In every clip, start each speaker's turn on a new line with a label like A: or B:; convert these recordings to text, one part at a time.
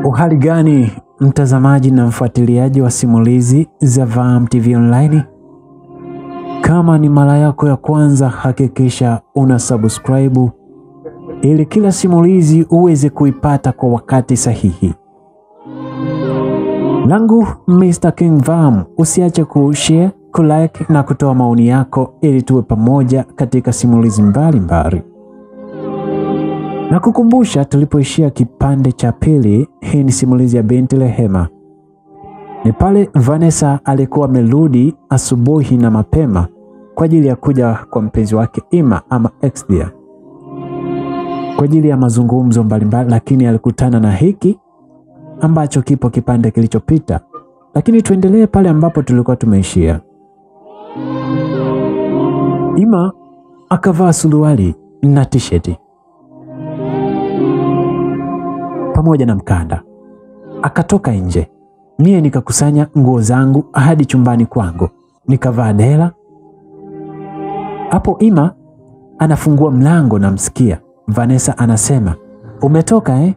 A: Uhali gani mtazamaji na mfuatiliaji wa simulizi za Vam TV Online? Kama ni mara yako ya kwanza, hakikisha una subscribe ili kila simulizi uweze kuipata kwa wakati sahihi. Langu Mr. King Vam, usiache kushare, kulike na kutoa maoni yako ili tuwe pamoja katika simulizi mbalimbali. Na kukumbusha tulipoishia kipande cha pili, hii ni simulizi ya Binti Rehema. Ni pale Vanessa alikuwa amerudi asubuhi na mapema kwa ajili ya kuja kwa mpenzi wake Ima ama Exdia kwa ajili ya mazungumzo mbalimbali, lakini alikutana na hiki ambacho kipo kipande kilichopita. Lakini tuendelee pale ambapo tulikuwa tumeishia. Ima akavaa suruali na t-shirt pamoja na mkanda, akatoka nje. Mie nikakusanya nguo zangu hadi chumbani kwangu, nikavaa dela. Hapo Ima anafungua mlango, na msikia Vanessa anasema, umetoka eh?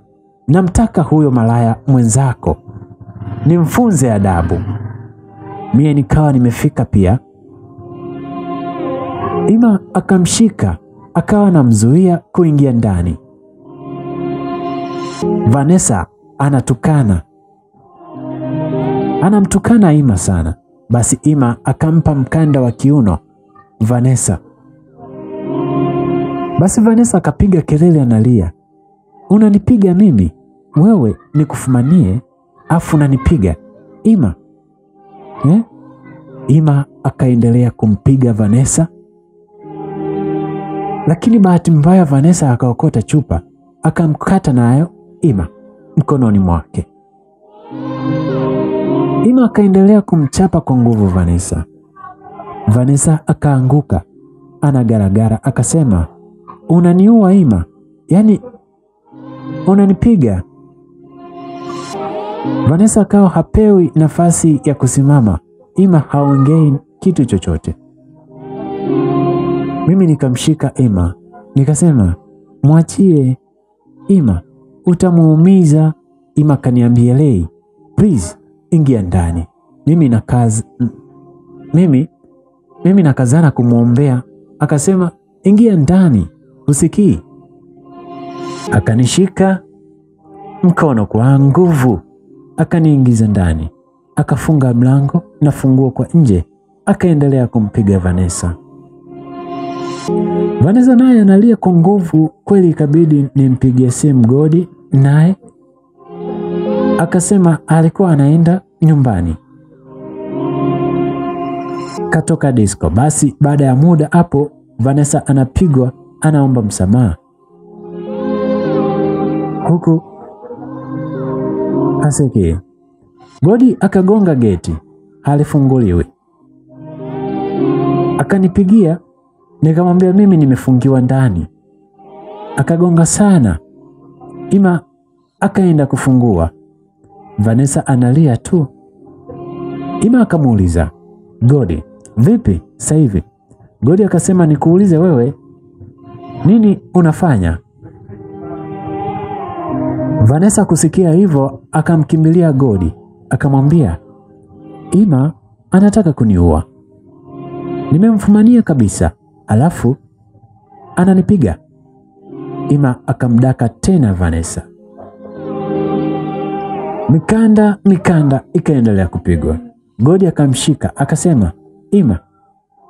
A: Namtaka huyo malaya mwenzako nimfunze adabu. Mie nikawa nimefika pia. Ima akamshika, akawa namzuia kuingia ndani. Vanessa anamtukana Ima sana. Basi Ima akampa mkanda wa kiuno Vanessa. Basi Vanessa akapiga kelele, analia, unanipiga mimi? Wewe nikufumanie afu unanipiga Ima eh? Ima akaendelea kumpiga Vanessa, lakini bahati mbaya Vanessa akaokota chupa akamkata nayo Ima mkononi mwake. Ima akaendelea kumchapa kwa nguvu Vanessa. Vanessa akaanguka anagaragara, akasema, unaniua Ima, yani unanipiga. Vanessa akawa hapewi nafasi ya kusimama. Ima haongei kitu chochote. Mimi nikamshika Ima nikasema, mwachie Ima, utamuumiza. Ima kaniambia, lei please ingia ndani. Mimi nakazana kumuombea, akasema, ingia ndani, usikii? Akanishika mkono kwa nguvu, akaniingiza ndani, akafunga mlango na funguo kwa nje, akaendelea kumpiga Vanessa. Vanessa naye analia kwa nguvu kweli. Ikabidi nimpigie simu Godi, naye akasema alikuwa anaenda nyumbani, katoka disco. Basi baada ya muda hapo Vanessa anapigwa, anaomba msamaha, huku asiki. Godi akagonga geti, halifunguliwi. Akanipigia, nikamwambia mimi nimefungiwa ndani. Akagonga sana. Ima akaenda kufungua. Vanessa analia tu. Ima akamuuliza, Godi, vipi sasa hivi? Godi akasema, nikuulize wewe, nini unafanya? Vanessa kusikia hivyo akamkimbilia Godi, akamwambia, Ima anataka kuniua, nimemfumania kabisa, alafu ananipiga. Ima akamdaka tena Vanessa. Mikanda ikaendelea kupigwa. Godi akamshika akasema, Ima,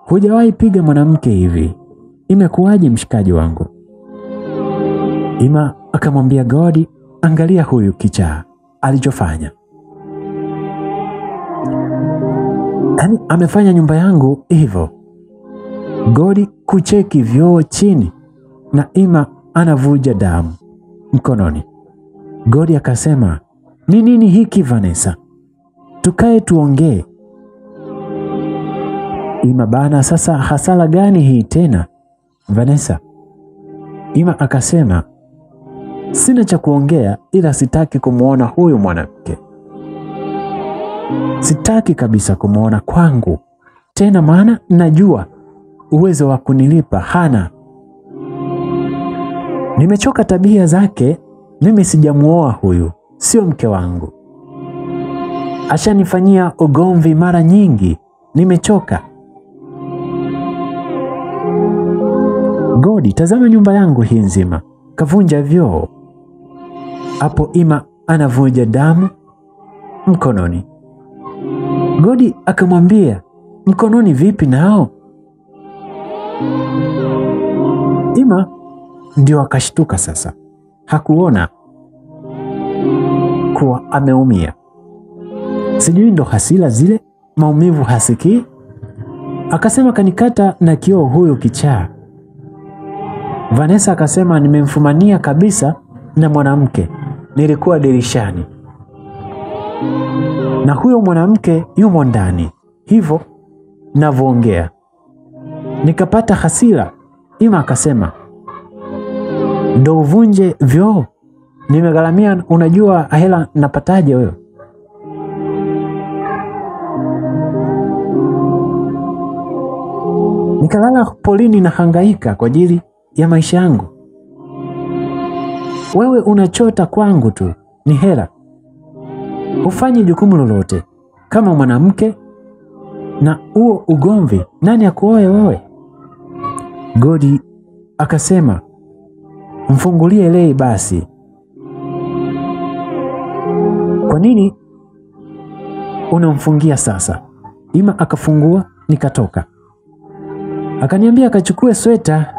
A: hujawahi piga mwanamke hivi, imekuwaje mshikaji wangu? Ima akamwambia Godi, angalia huyu kichaa alichofanya, yani amefanya nyumba yangu hivyo. Godi kucheki vyoo chini na Ima anavuja damu mkononi. Godi akasema, ni nini hiki Vanessa? Tukae tuongee. Ima bana, sasa hasara gani hii tena Vanessa? Ima akasema, sina cha kuongea, ila sitaki kumuona huyu mwanamke. Sitaki kabisa kumuona kwangu tena, maana najua uwezo wa kunilipa hana. Nimechoka tabia zake, mimi sijamuoa huyu. sio mke wangu. Ashanifanyia ugomvi mara nyingi, nimechoka. Godi, tazama nyumba yangu hii nzima, kavunja vyoo. Hapo Ima anavuja damu mkononi. Godi akamwambia, mkononi vipi nao? Ima ndio akashtuka sasa. Hakuona kuwa ameumia. Sijui ndo hasira zile, maumivu hasikii. Akasema kanikata na kioo huyo kichaa. Vanessa akasema nimemfumania kabisa na mwanamke, nilikuwa dirishani na huyo mwanamke yumo ndani, hivyo navyoongea nikapata hasira. Ima akasema ndo uvunje vyoo, nimegharamia, unajua hela napataje wewe? Nikalala polini na hangaika kwa ajili ya maisha yangu. Wewe unachota kwangu tu ni hela, ufanye jukumu lolote kama mwanamke, na huo ugomvi nani akuoe wewe? Godi akasema mfungulie Lei basi. Kwa nini unamfungia sasa? Ima akafungua, nikatoka. Akaniambia akachukue sweta,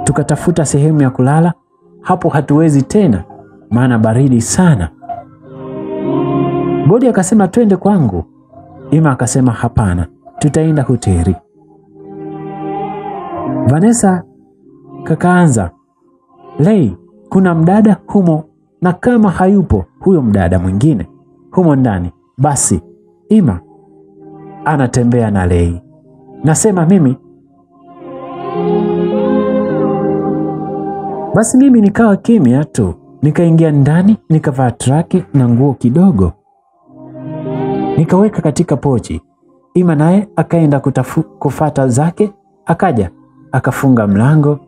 A: tukatafuta sehemu ya kulala. Hapo hatuwezi tena maana baridi sana. Godi akasema twende kwangu. Ima akasema hapana, tutaenda hoteli. Vanessa kakaanza, Lei, kuna mdada humo, na kama hayupo huyo mdada mwingine humo ndani, basi Ima anatembea na Lei. Nasema mimi. Basi mimi nikawa kimya tu, nikaingia ndani, nikavaa traki na nguo kidogo, nikaweka katika pochi. Ima naye akaenda kufata zake, akaja akafunga mlango.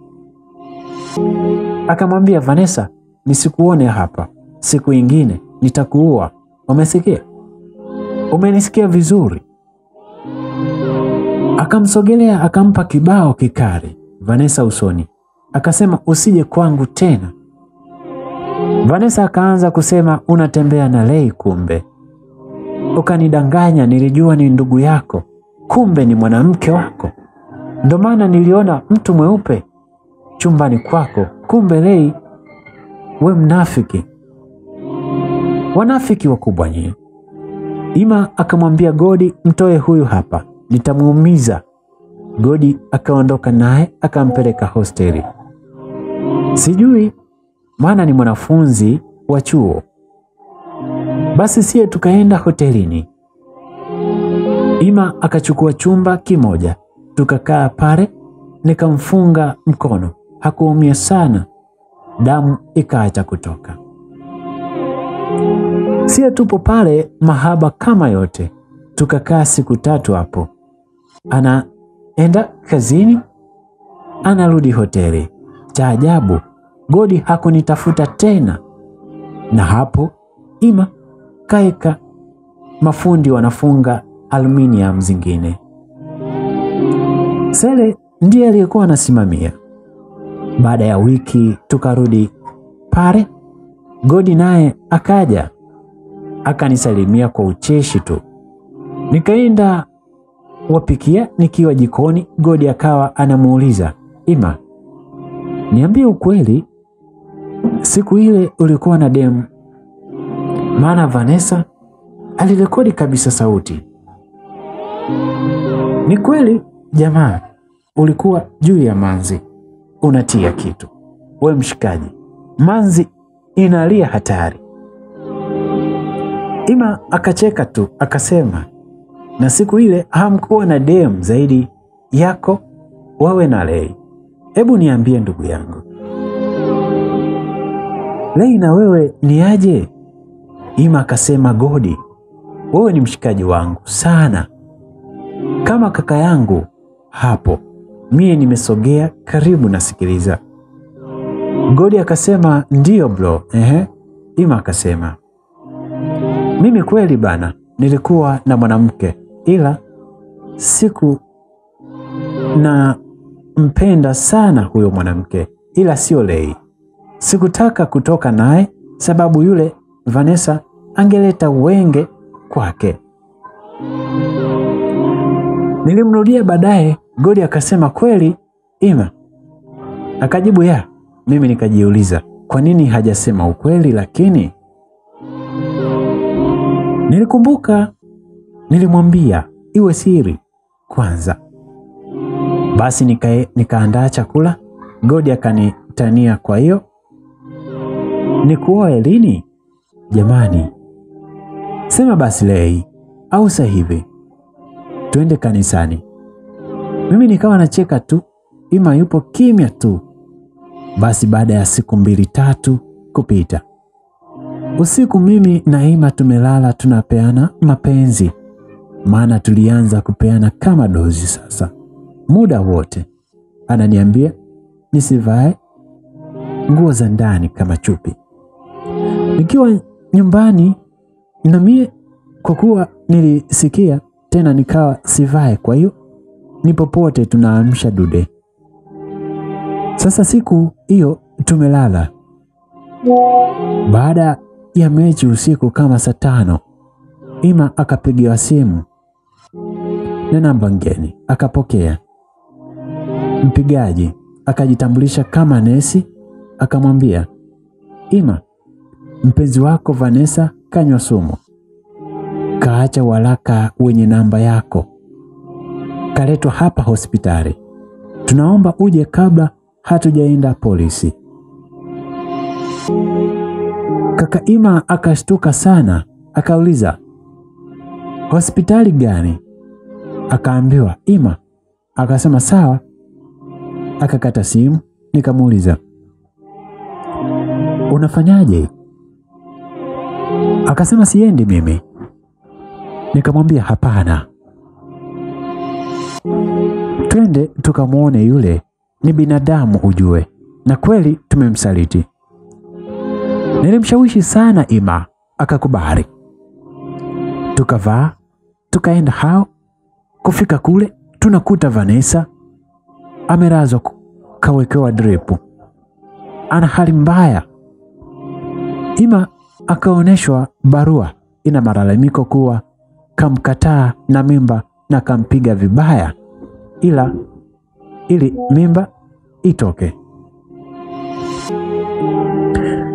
A: Akamwambia Vanessa, nisikuone hapa, siku ingine nitakuua, umesikia? Umenisikia vizuri? Akamsogelea akampa kibao kikali Vanessa usoni, akasema usije kwangu tena. Vanessa akaanza kusema unatembea na Lei, kumbe ukanidanganya, nilijua ni ndugu yako, kumbe ni mwanamke wako. Ndio maana niliona mtu mweupe chumbani kwako, kumbe Lei. We mnafiki, wanafiki wakubwa nyinyi. Ima akamwambia Godi, mtoe huyu hapa, nitamuumiza. Godi akaondoka naye akampeleka hosteli. Sijui maana ni mwanafunzi wa chuo. Basi sie tukaenda hotelini. Ima akachukua chumba kimoja, tukakaa pale, nikamfunga mkono. Hakuumia sana, damu ikaacha kutoka. Sie tupo pale mahaba kama yote. Tukakaa siku 3 hapo. Anaenda kazini, anarudi hoteli. Cha ajabu, Godi hakunitafuta tena. Na hapo Ima kaeka mafundi wanafunga aluminium zingine. Sele ndiye aliyekuwa anasimamia. Baada ya wiki tukarudi pale. Godi naye akaja akanisalimia kwa ucheshi tu. Nikaenda wapikia nikiwa jikoni. Godi akawa anamuuliza, Ima, niambie ukweli, siku ile ulikuwa na demu? Maana Vanessa alirekodi kabisa sauti. Ni kweli jamaa, ulikuwa juu ya manzi unatia kitu. We mshikaji, manzi inalia hatari. Ima akacheka tu akasema, na siku ile hamkuwa na demu zaidi yako wawe na Lei. Hebu niambie ndugu yangu, Lei na wewe ni aje? Ima akasema, Godi, wewe ni mshikaji wangu sana, kama kaka yangu hapo. Mie nimesogea karibu nasikiliza. Godi akasema, ndio bro. Ima akasema, Mimi kweli bana, nilikuwa na mwanamke, ila siku na mpenda sana huyo mwanamke, ila sio Lei. Sikutaka kutoka naye sababu yule Vanessa angeleta wenge kwake. Nilimrudia baadaye. Godi akasema kweli Ima? Akajibu ya. Mimi nikajiuliza kwa nini hajasema ukweli, lakini nilikumbuka nilimwambia iwe siri kwanza. Basi nikaandaa chakula. Godi akanitania, kwa hiyo nikuoe lini? Jamani, sema basi Lei, au sasa hivi twende kanisani. Mimi nikawa nacheka tu, Ima yupo kimya tu. Basi baada ya siku 2-3 kupita, usiku mimi na Ima tumelala tunapeana mapenzi, maana tulianza kupeana kama dozi. Sasa muda wote ananiambia nisivae nguo za ndani kama chupi. Nikiwa nyumbani na mie, kwa kuwa nilisikia tena nikawa sivae, kwa hiyo ni popote tunaamsha dude. Sasa siku hiyo tumelala. Baada ya mechi usiku kama saa 5, Ima akapigiwa simu na namba ngeni. Akapokea. Mpigaji akajitambulisha kama nesi, akamwambia, Ima, mpenzi wako Vanessa kanywa sumu, kaacha waraka wenye namba yako, kaletwa hapa hospitali, tunaomba uje kabla hatujaenda polisi. Kaka Ima akashtuka sana, akauliza hospitali gani? Akaambiwa Ima. Akasema sawa, akakata simu. Nikamuuliza unafanyaje? Akasema siendi mimi. Nikamwambia hapana, twende tukamuone, yule ni binadamu ujue, na kweli tumemsaliti. Nilimshawishi sana Ima, akakubali. Tukavaa tukaenda hao. Kufika kule tunakuta Vanessa amelazwa, kawekewa drip, ana hali mbaya. Ima akaoneshwa barua ina malalamiko kuwa kamkataa na mimba na kampiga vibaya, ili mimba itoke.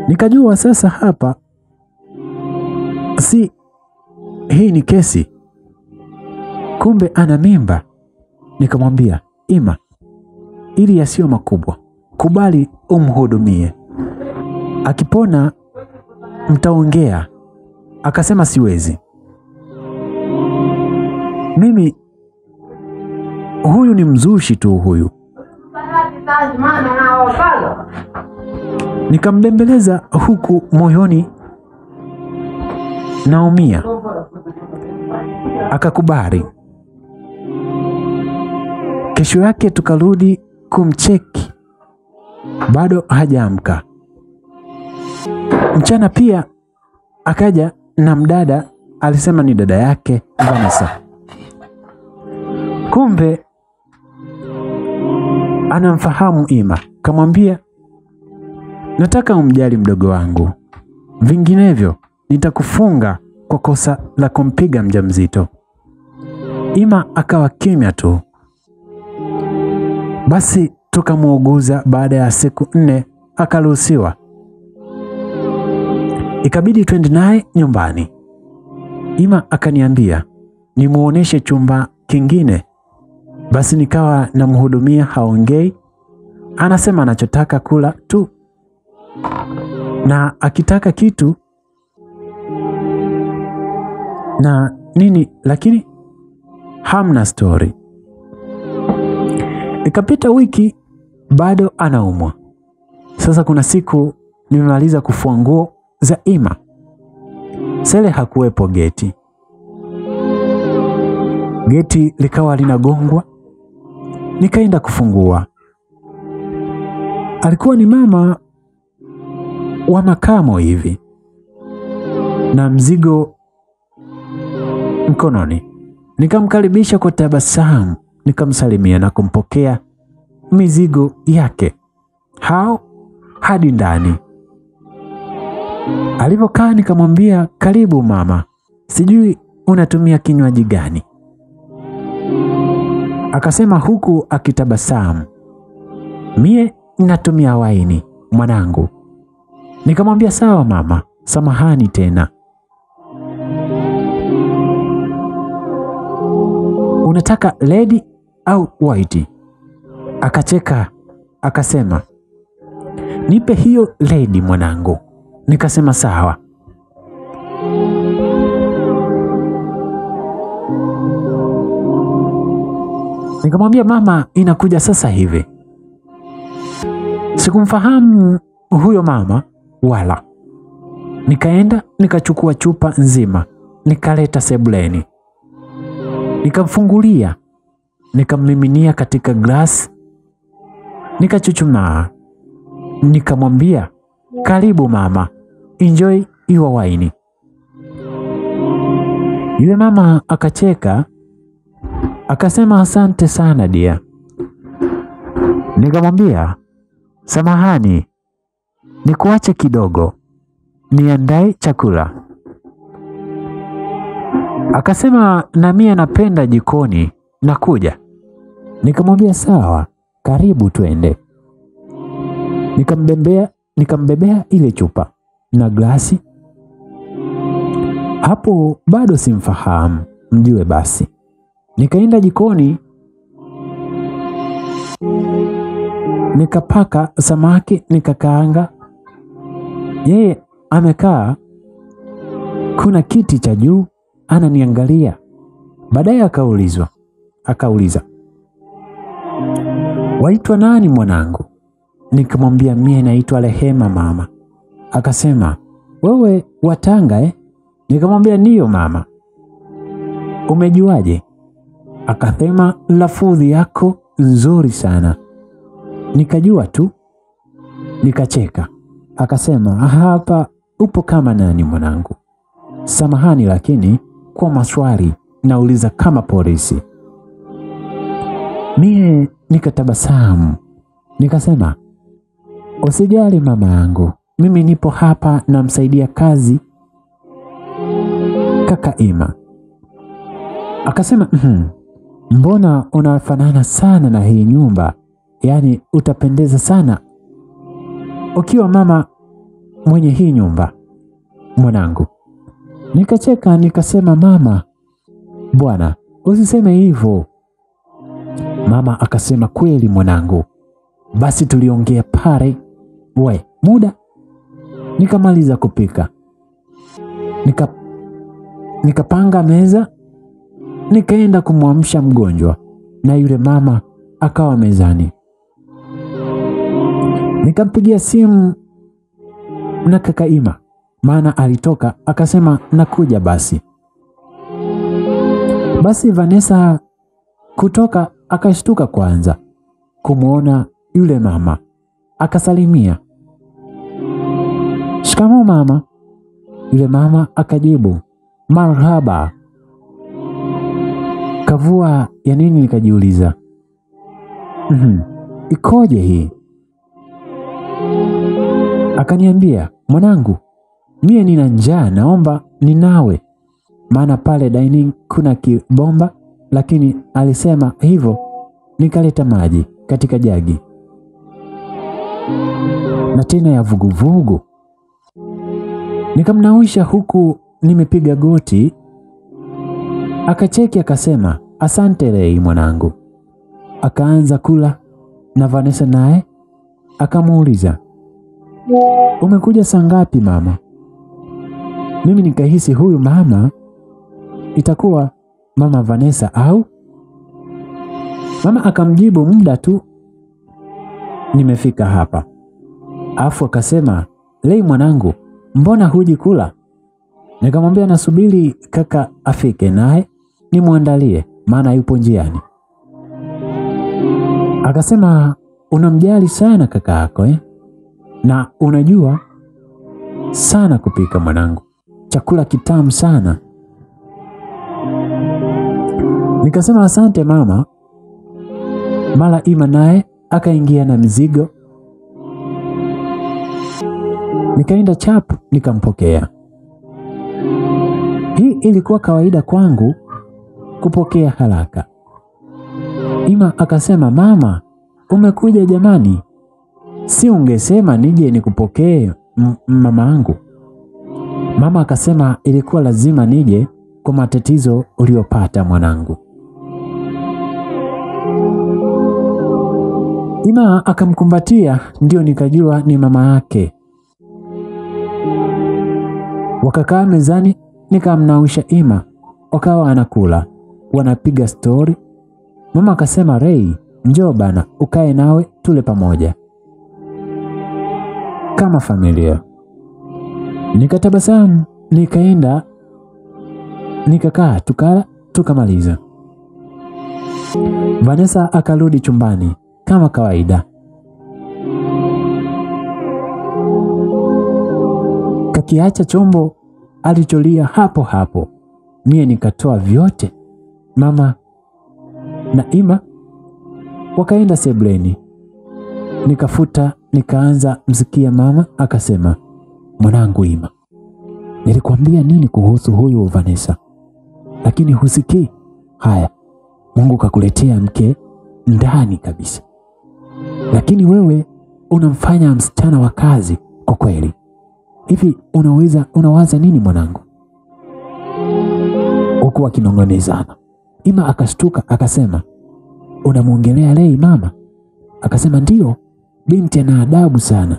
A: Nikajua sasa hapa si hii ni kesi, kumbe ana mimba. Nikamwambia Ima, ili yasiyo makubwa, kubali umhudumie, akipona mtaongea. Akasema siwezi mimi, huyu ni mzushi tu huyu. Nikambembeleza huku moyoni naumia. Akakubali. Kesho yake tukarudi kumcheki, bado hajaamka. Mchana pia akaja na mdada, alisema ni dada yake Vanessa. Kumbe anamfahamu Ima. Kamwambia nataka umjali mdogo wangu, vinginevyo nitakufunga kwa kosa la kumpiga mjamzito. Ima akawa kimya tu. Basi tukamuuguza. Baada ya siku 4 akaruhusiwa, ikabidi twende naye nyumbani. Ima akaniambia nimuoneshe chumba kingine. Basi nikawa namhudumia, haongei, anasema anachotaka kula tu, na akitaka kitu na nini, lakini hamna story. Ikapita wiki, bado anaumwa. Sasa kuna siku nimemaliza kufua nguo za Ima, Sele hakuwepo geti. Geti likawa linagongwa. Nikaenda kufungua. Alikuwa ni mama wa makamo hivi, na mzigo mkononi. Nikamkaribisha kwa tabasamu, nikamsalimia na kumpokea mizigo yake hadi ndani. Alipokaa nikamwambia, karibu mama, sijui unatumia kinywaji gani? Akasema huku akitabasamu, mie natumia waini mwanangu. Nikamwambia sawa mama, samahani tena. Unataka lady au white? Akacheka akasema, nipe hiyo lady mwanangu. Nikasema sawa. Nikamwambia mama, inakuja sasa hivi. Sikumfahamu huyo mama wala. Nikaenda nikachukua chupa nzima, nikaleta sebuleni. Nikamfungulia, nikammiminia katika glasi, nikachuchumaa. Nikamwambia, karibu mama, enjoy your wine. Yule mama akacheka akasema, asante sana dia. Nikamwambia, samahani, nikuache kidogo niandae chakula. Akasema, na mimi napenda jikoni, nakuja. Nikamwambia sawa, karibu twende. Nikambebea ile chupa na glasi. Hapo bado simfahamu, mjue basi. Nikaenda jikoni, nikapaka samaki, nikakaanga. Yeye amekaa, kuna kiti cha juu, ananiangalia. Baadaye akauliza, waitwa nani mwanangu? Nikamwambia mie naitwa Rehema mama. Akasema, wewe wa Tanga Nikamwambia ndiyo mama. Umejuaje? Akasema, lafudhi yako nzuri sana. Nikajua tu. Nikacheka. Akasema, hapa upo kama nani mwanangu? Samahani lakini kwa maswali nauliza kama polisi. Mie nikatabasamu. Nikasema, usijali mama yangu, mimi nipo hapa namsaidia kazi kaka Ima. Akasema, mbona unafanana sana na hii nyumba, yaani utapendeza sana ukiwa mama mwenye hii nyumba mwanangu. Nikacheka nikasema, mama bwana usiseme hivyo. Mama akasema, kweli mwanangu. Basi tuliongea pale muda. Nikamaliza kupika. Nikapanga meza. Nikaenda kumwamsha mgonjwa na yule mama akawa mezani. Nikampigia simu na kaka Ima, maana alitoka. Akasema, nakuja basi. Basi Vanessa kutoka akashtuka kwanza kumuona yule mama. Akasalimia, shikamoo mama. Yule mama akajibu, marhaba. Kavua ya nini? Nikajiuliza, ikoje hii? Akaniambia, mwanangu, mie nina njaa, naomba ninawe, maana pale dining kuna kibomba. Lakini alisema hivyo, nikaleta maji katika jagi na tena ya vuguvugu. Nikamnawisha huku nimepiga goti. Akacheki akasema, asante Rei mwanangu. Akaanza kula na Vanessa naye akamuuliza, umekuja saa ngapi mama? Mimi nikahisi huyu mama itakuwa mama Vanessa au? Mama akamjibu, muda tu nimefika hapa. Afu akasema, Rei mwanangu, mbona huji kula? Nikamwambia nasubiri kaka afike naye nimwandalie, maana yupo njiani. Akasema, unamjali sana kaka yako na unajua sana kupika mwanangu, chakula kitamu sana. Nikasema asante mama. Mara Ima naye akaingia na mizigo. Nikaenda chap nikampokea. Hii ilikuwa kawaida kwangu kupokea haraka. Ima akasema, mama, umekuja jamani, si ungesema nije nikupokee mama yangu? Mama akasema, ilikuwa lazima nije kwa matatizo uliopata mwanangu. Ima akamkumbatia, ndio nikajua ni mama yake. Wakakaa mezani, nikamnausha Ima, wakawa anakula, wanapiga story. Mama akasema, Ray, njoo bana ukae nawe tule pamoja kama familia. Nikatabasamu, nikaenda nikakaa, tukala tukamaliza. Vanessa akarudi chumbani kama kawaida. Kakiacha chombo alicholia hapo hapo. Mie nikatoa vyote. Mama na Ima wakaenda sebleni. Nikafuta, nikaanza msikia. Mama akasema, mwanangu Ima, nilikwambia nini kuhusu huyu Vanessa? Lakini husikii. Haya, Mungu kakuletea mke ndani kabisa. Lakini wewe unamfanya msichana wa kazi kwa kweli. Hivi unawaza nini mwanangu? Huku wakinong'onezana. Ima akashtuka akasema, unamwongelea Ray mama? Akasema ndio, binti ana adabu sana,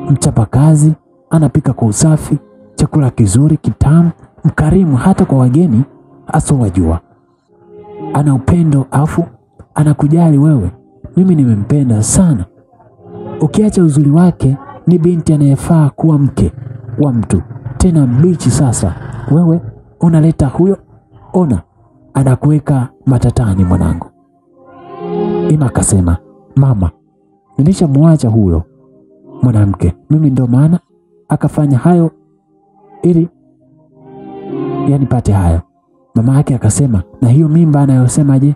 A: mchapa kazi, anapika kwa usafi, chakula kizuri kitamu, mkarimu hata kwa wageni asowajua. Ana upendo, afu anakujali wewe. Mimi nimempenda sana. Ukiacha uzuri wake, ni binti anayefaa kuwa mke wa mtu, tena mbichi. Sasa wewe unaleta huyo, ona anakuweka matatani mwanangu. Ima akasema, mama, nilishamwacha huyo mwanamke, mimi ndo maana akafanya hayo ili yanipate hayo. Mama yake akasema, na hiyo mimba anayosemaje?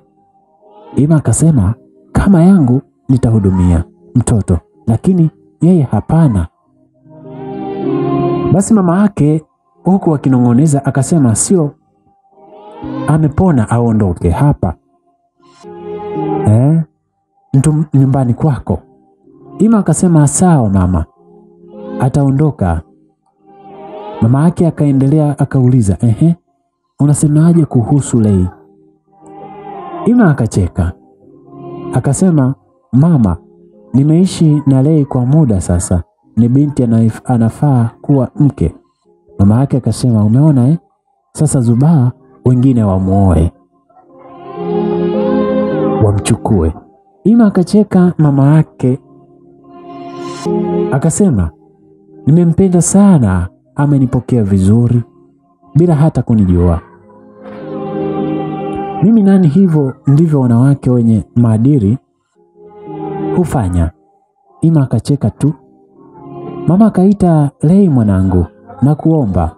A: Ima akasema, kama yangu nitahudumia mtoto, lakini yeye hapana. Basi mama yake huku akinong'oneza akasema, sio amepona aondoke hapa mtu nyumbani kwako. Ima akasema, sawa mama, ataondoka. Mama yake akaendelea akauliza, unasemaje kuhusu Ray? Ima akacheka akasema, mama, nimeishi na Ray kwa muda sasa, ni binti anafaa kuwa mke. Mama yake akasema, umeona sasa Zubaa wengine wamuoe, wamchukue. Ima akacheka. Mama yake akasema, nimempenda sana, amenipokea vizuri bila hata kunijua. Mimi nani? Hivyo ndivyo wanawake wenye maadili hufanya. Ima akacheka tu. Mama akaita, Ray mwanangu, na kuomba.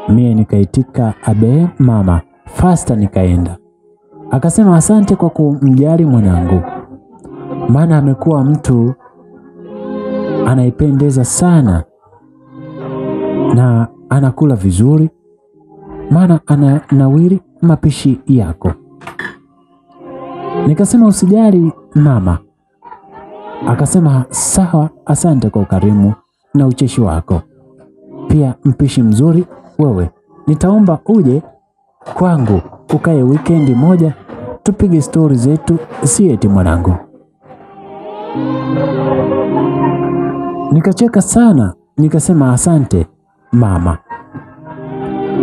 A: Mie nikaitika, abe mama, fasta. Nikaenda. Akasema, asante kwa kumjali mwanangu, maana amekuwa mtu anaipendeza sana na anakula vizuri, maana ananawiri mapishi yako. Nikasema, usijali mama. Akasema, sawa, asante kwa ukarimu na ucheshi wako, pia mpishi mzuri wewe. Nitaomba uje kwangu ukae wikendi moja, tupige stori zetu, sieti mwanangu. Nikacheka sana, nikasema asante mama,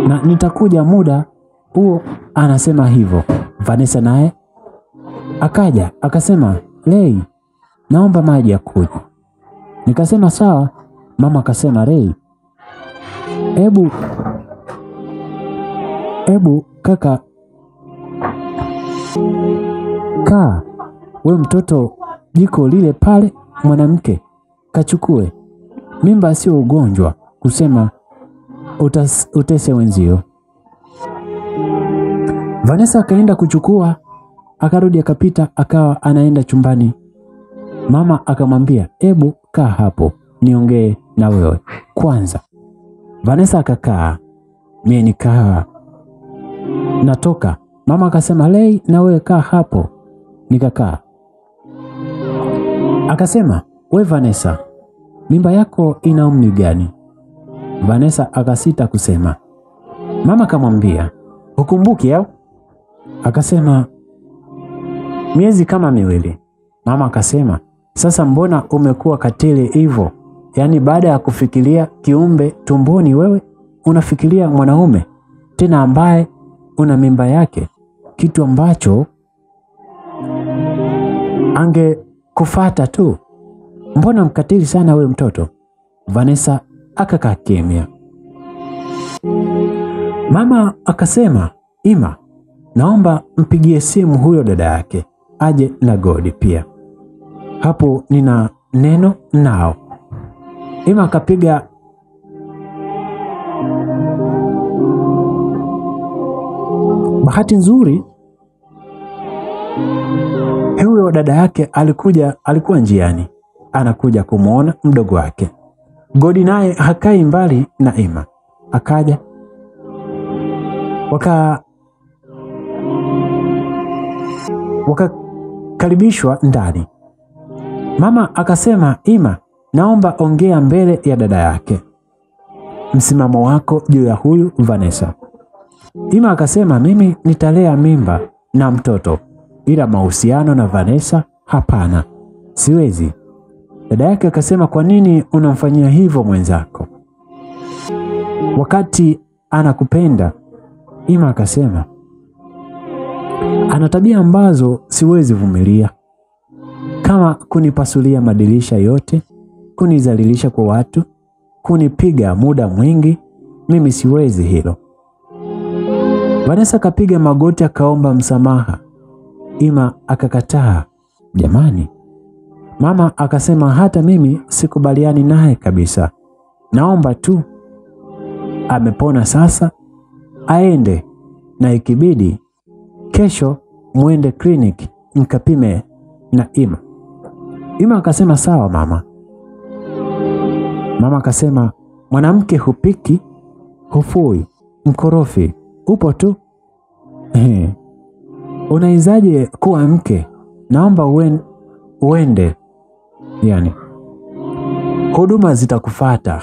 A: na nitakuja muda huo. Anasema hivyo. Vanessa naye akaja akasema, Ray, naomba maji ya kunywa. Nikasema sawa. Mama akasema, Ray, Ebu kaka, kaa we mtoto, jiko lile pale, mwanamke kachukue. Mimba sio ugonjwa kusema utese wenzio. Vanessa akaenda kuchukua, akarudi akapita, akawa anaenda chumbani. Mama akamwambia, "Ebu kaa hapo niongee na wewe kwanza." Vanessa akakaa. "Mimi nikaa natoka." Mama akasema, "Lei, na wewe kaa hapo." Nikakaa. Akasema, "We Vanessa, mimba yako ina umri gani?" Vanessa akasita kusema. Mama akamwambia, "Ukumbuki au?" Akasema, "Miezi kama 2." Mama akasema, "Sasa mbona umekuwa katili hivyo? Yaani baada ya kufikiria kiumbe tumboni wewe unafikiria mwanaume, tena ambaye una mimba yake, kitu ambacho angekufuata tu. Mbona mkatili sana we mtoto?" Vanessa akakaa kimya. Mama akasema, "Ima, naomba mpigie simu huyo dada yake aje na Godi pia. Hapo nina neno nao." Ima akapiga. Bahati nzuri huyo dada yake alikuwa njiani anakuja kumwona mdogo wake. Godi naye hakai mbali na Ima. Akaja wakakaribishwa ndani. Mama akasema, "Ima, naomba ongea mbele ya dada yake. Msimamo wako juu ya huyu Vanessa." Ima akasema, "Mimi nitalea mimba na mtoto, ila mahusiano na Vanessa hapana, siwezi." Dada yake akasema, "Kwa nini unamfanyia hivyo mwenzako wakati anakupenda?" Ima akasema, "Ana tabia ambazo siwezi vumilia, kama kunipasulia madirisha yote, kunizalilisha kwa watu, kunipiga muda mwingi. Mimi siwezi hilo." Vanessa akapiga magoti akaomba msamaha. Ima akakataa. Jamani. Mama akasema, "Hata mimi sikubaliani naye kabisa. Naomba tu amepona sasa aende, na ikibidi kesho muende kliniki mkapime na Ima." Ima akasema, "Sawa mama." Mama akasema, "Mwanamke hupiki, hufui, mkorofi, upo tu. Unaizaje kuwa mke? Naomba uende. Yani huduma zitakufuata."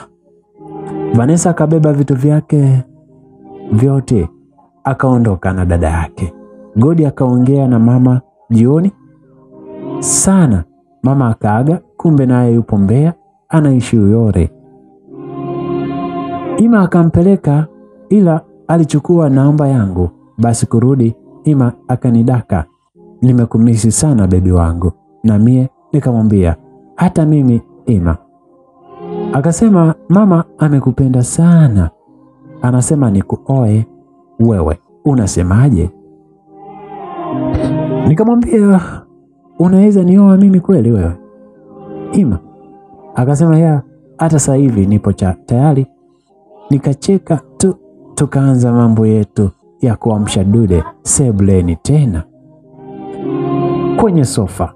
A: Vanessa akabeba vitu vyake vyote akaondoka na dada yake. Godi akaongea na mama jioni sana. Mama akaaga, kumbe naye yupo Mbeya anaishi Uyole. Ima akampeleka, ila alichukua namba yangu. Basi kurudi Ima akanidaka, "Nimekumisi sana bebi wangu." Na mie nikamwambia, "Hata mimi Ima." Akasema, "Mama amekupenda sana, anasema nikuoe wewe, unasemaje?" Nikamwambia, "Unaweza nioa mimi kweli wewe Ima?" Akasema, "Ya, hata sasa hivi nipo tayari." Nikacheka tu, tukaanza mambo yetu ya kuamsha dude sebuleni tena kwenye sofa.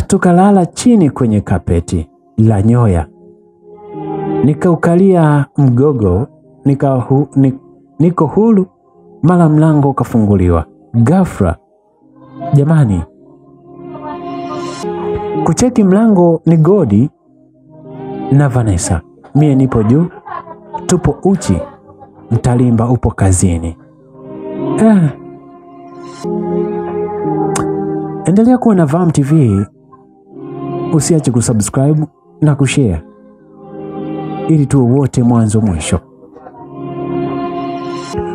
A: Tukalala chini kwenye kapeti la nyoya. Nikaukalia mgogo, niko hulu. Mara mlango ukafunguliwa ghafla. Jamani, kucheki mlango ni Godi na Vanessa. Mie nipo juu, tupo uchi. Mtalimba upo kazini. Endelea kuwa na Vam TV. Usiache kusubscribe na kushare ili tuwe wote mwanzo mwisho.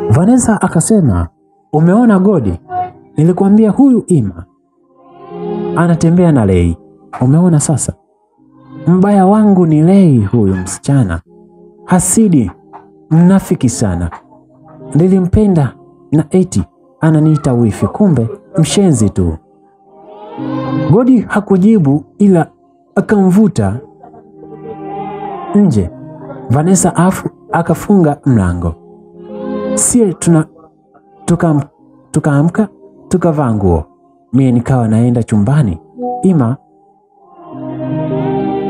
A: Vanessa akasema, "Umeona Godi? Nilikwambia huyu Ima anatembea na Lei. Umeona sasa? Mbaya wangu ni Lei, huyu msichana hasidi, mnafiki sana. Nilimpenda na eti ananiita wifi, kumbe mshenzi tu." Godi hakujibu, ila akamvuta nje. Vanessa akafunga mlango. Sie tukaamka tukavaa nguo. Mie nikawa naenda chumbani.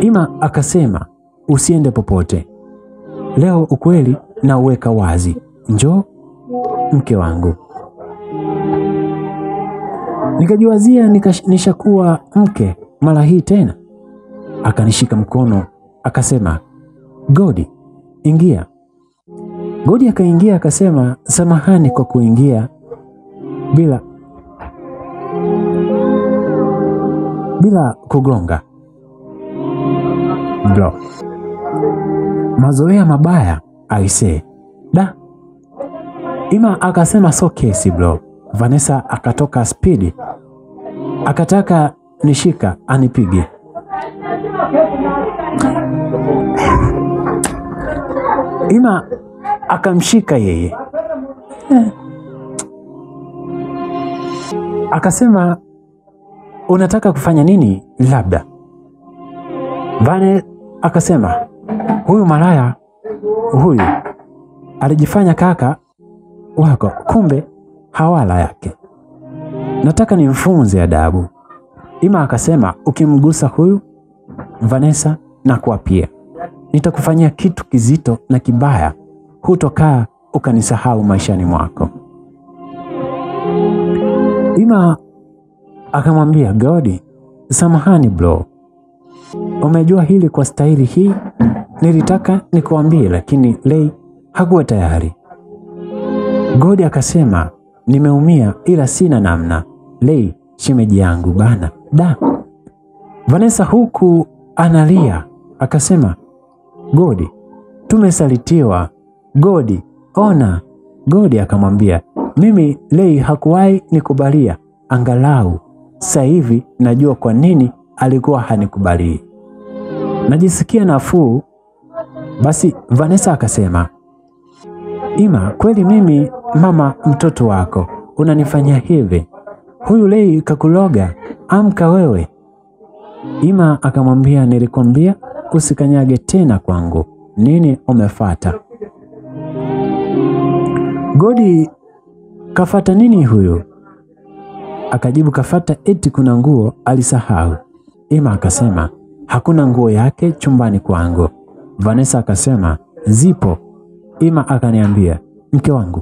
A: Ima akasema, usiende popote leo, ukweli na uweka wazi, njoo mke wangu. Nikajiwazia nishakuwa mke mara hii tena. Akanishika mkono akasema, Godi, ingia. Godi akaingia akasema, samahani kwa kuingia bila kugonga. Bro, mazoea mabaya aise. Da. Ima akasema so kesi bro. Vanessa akatoka spidi, akataka nishika anipige. Ima akamshika yeye. Akasema, unataka kufanya nini labda? Vane akasema, huyu malaya huyu alijifanya kaka wako, kumbe hawala yake. Nataka nimfunze adabu. Ima akasema, ukimgusa huyu Vanessa na kuapia, nitakufanyia kitu kizito na kibaya, hutokaa ukanisahau maishani mwako. Ima akamwambia Godi, samahani bro, umejua hili kwa staili hii, nilitaka nikuambie lakini Lei hakuwa tayari. Godi akasema, nimeumia ila sina namna, Lei shemeji yangu bana. Da. Vanessa huku analia akasema, Godi, tumesalitiwa. Godi, ona. Godi akamwambia, mimi Lei hakuwahi nikubalia, angalau sasa hivi najua kwa nini alikuwa hanikubali. Najisikia nafuu. Basi Vanessa akasema, Ima, kweli mimi mama mtoto wako unanifanyia hivi? Huyu Lei kakuloga, amka wewe. Ima akamwambia, nilikwambia usikanyage tena kwangu, nini umefata? Godi, kafata nini huyu? Akajibu, kafata eti kuna nguo alisahau. Ima akasema, hakuna nguo yake chumbani kwangu. Vanessa akasema, zipo. Ima akaniambia, mke wangu,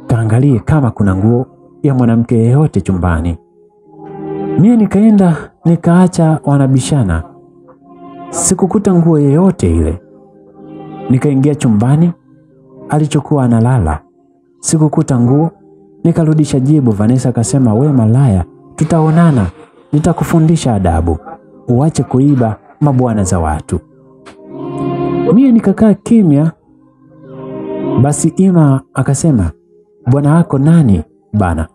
A: kaangalie kama kuna nguo ya mwanamke yeyote chumbani. Mie nikaenda nikaacha wanabishana, sikukuta nguo yeyote ile. Nikaingia chumbani alichokuwa analala, sikukuta nguo. Nikarudisha jibu. Vanessa akasema, we malaya, tutaonana, nitakufundisha adabu, uache kuiba mabwana za watu. Mie nikakaa kimya. Basi Ima akasema, bwana wako nani bana?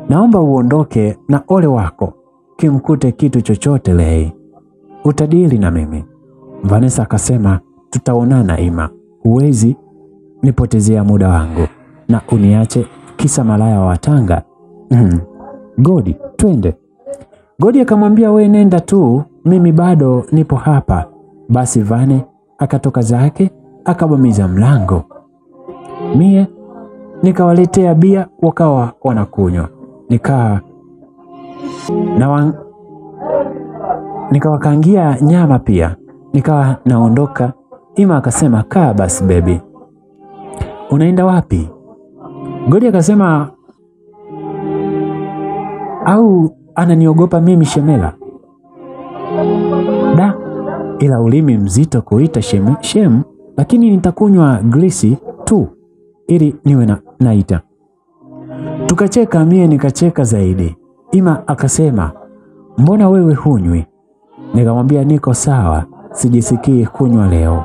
A: Naomba uondoke na ole wako, kimkute kitu chochote Lei, utadili na mimi. Vanessa akasema, tutaonana Ima, huwezi nipotezea muda wangu na uniache kisa malaya wa Tanga. Godi, twende. Godi akamwambia, we nenda tu, mimi bado nipo hapa. Basi Vane akatoka zake akabamiza mlango. Mie nikawaletea bia wakawa wanakunywa. Nikawakangia nyama pia. Nikawa naondoka. Ima akasema, kaa basi baby. Unaenda wapi? Godi akasema, au ananiogopa mimi shemela? Da, ila ulimi mzito kuita shem, lakini nitakunywa grisi tu ili niwe naita. Tukacheka, mie nikacheka zaidi. Ima akasema, mbona wewe hunywi? Nikamwambia, niko sawa, sijisikii kunywa leo.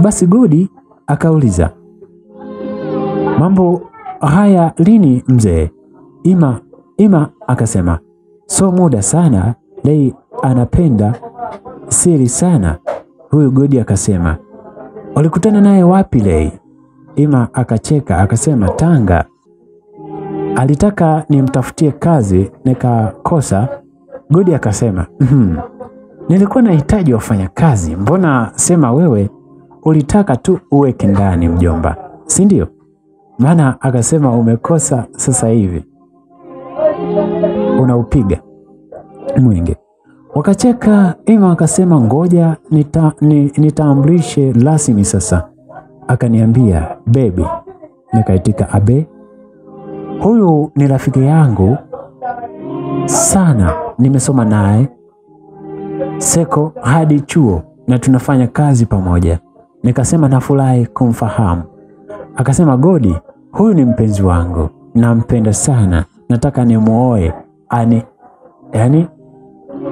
A: Basi Godi akauliza, mambo haya lini mzee? Ima akasema, so muda sana, Lei anapenda siri sana. Huyu Godi akasema, ulikutana naye wapi Lei? Ima akacheka akasema, Tanga. Alitaka nimtafutie kazi nikakosa. Godi akasema, nilikuwa nahitaji wafanya kazi, mbona sema wewe ulitaka tu uweke ndani mjomba, si ndio? Maana akasema umekosa sasa hivi unaupiga mwingi. Wakacheka. Ima akasema ngoja nitambulishe rasmi sasa. Akaniambia baby. Nikaitika abe. Huyu ni rafiki yangu sana, nimesoma naye seko hadi chuo na tunafanya kazi pamoja. Nikasema nafurahi kumfahamu. Akasema Godi, huyu ni mpenzi wangu, nampenda sana, nataka nimuoe. Yani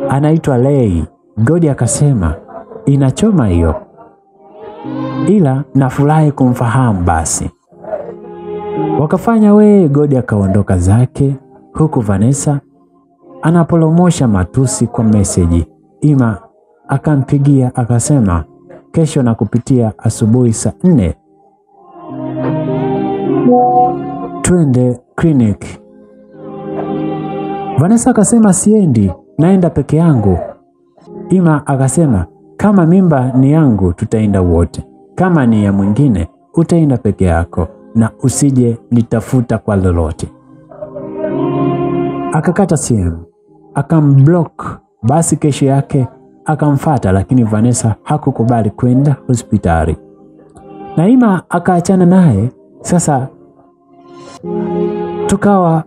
A: anaitwa Lei. Godi akasema inachoma hiyo, ila nafurahi kumfahamu basi. Wakafanya Godi akaondoka zake, huku Vanessa anapolomosha matusi kwa meseji. Ima akampigia akasema kesho na kupitia asubuhi saa 4 twende clinic. Vanessa akasema siendi, naenda peke yangu. Ima akasema kama mimba ni yangu tutaenda wote, kama ni ya mwingine utaenda peke yako na usije nitafuta kwa lolote. Akakata simu, akamblock. Basi kesho yake akamfuata, lakini Vanessa hakukubali kwenda hospitali. Na Ima akaachana naye. Sasa tukawa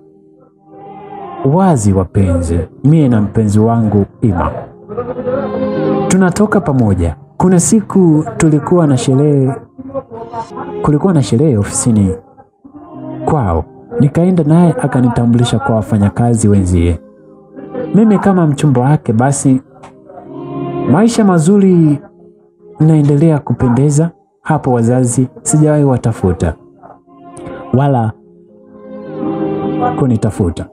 A: wazi wapenzi, mie na mpenzi wangu Ima tunatoka pamoja. Kuna siku kulikuwa na sherehe ofisini kwao, nikaenda naye akanitambulisha kwa wafanyakazi wenzie. Mimi kama mchumba wake, basi maisha mazuri naendelea kupendeza. Hapo wazazi sijawahi watafuta wala kunitafuta.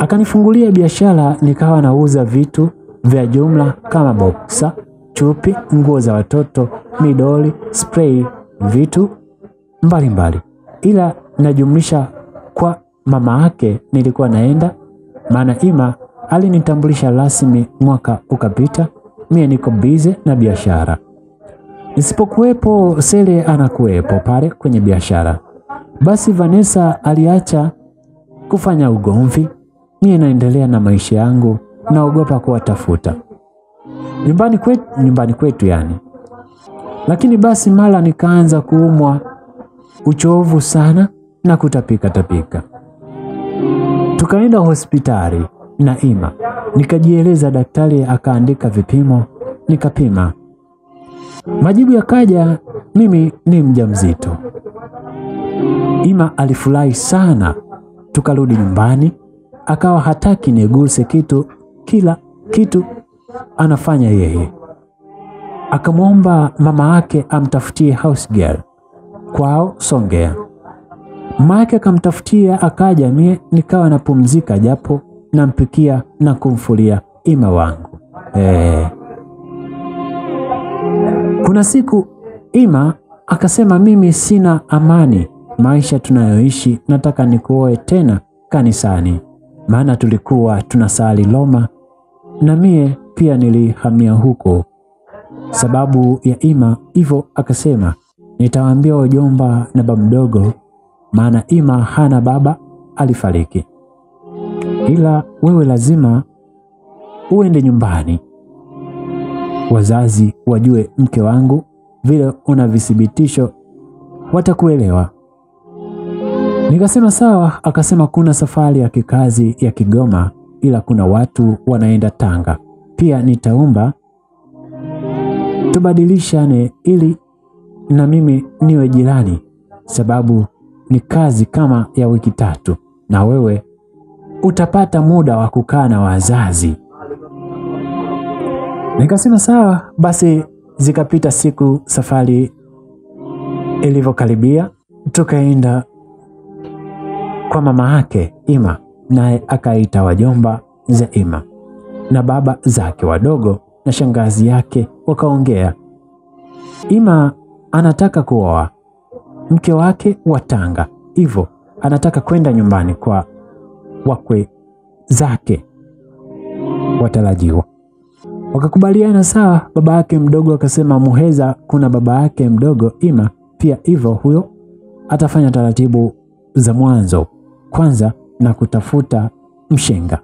A: Akanifungulia biashara, nikawa nauza vitu vya jumla kama boxer, chupi, nguo za watoto, midoli, spray, vitu mbalimbali. Ila najumlisha kwa mama yake nilikuwa naenda, maana Ima alinitambulisha rasmi mwaka ukapita. Mie niko busy na biashara. Nisipokuwepo Sele anakuwepo pale kwenye biashara. Basi Vanessa aliacha kufanya ugomvi. Mie naendelea na maisha yangu, naogopa kuwatafuta nyumbani kwetu yani. Lakini basi mara nikaanza kuumwa uchovu sana na tapika. Tukaenda hospitali na Ima, nikajieleza. Daktari akaandika vipimo, nikapima. Majibu yakaja mimi ni mjamzito. Ima alifurahi sana. Tukarudi nyumbani, akawa hataki niguse kitu, kila kitu anafanya yeye. Akamwomba mama yake amtafutie house girl kwao Songea. Mama yake akamtafutia, akaja. Mie nikawa napumzika, japo nampikia na kumfulia Ima wangu. Kuna siku Ima akasema mimi sina amani maisha tunayoishi, nataka nikuoe tena kanisani, maana tulikuwa tunasali Roma na mie pia nilihamia huko sababu ya Ima. Hivyo akasema nitawaambia wajomba na baba mdogo, maana Ima hana baba, alifariki, ila wewe lazima uende nyumbani, wazazi wajue mke wangu, vile una vithibitisho watakuelewa. Nikasema sawa. Akasema kuna safari ya kikazi ya Kigoma, ila kuna watu wanaenda Tanga pia, nitaomba tubadilishane ili na mimi niwe jirani, sababu ni kazi kama ya wiki 3 na wewe utapata muda wa kukaa na wazazi. Nikasema sawa. Basi zikapita siku, safari ilivyokaribia, tukaenda kwa mama yake Ima, naye akaita wajomba za Ima na baba zake wadogo na shangazi yake, wakaongea. Ima anataka kuoa mke wake wa Tanga, hivyo anataka kwenda nyumbani kwa wakwe zake watarajiwa. Wakakubaliana sawa. Baba yake mdogo akasema Muheza kuna baba yake mdogo Ima pia hivyo, huyo atafanya taratibu za mwanzo kwanza na kutafuta mshenga.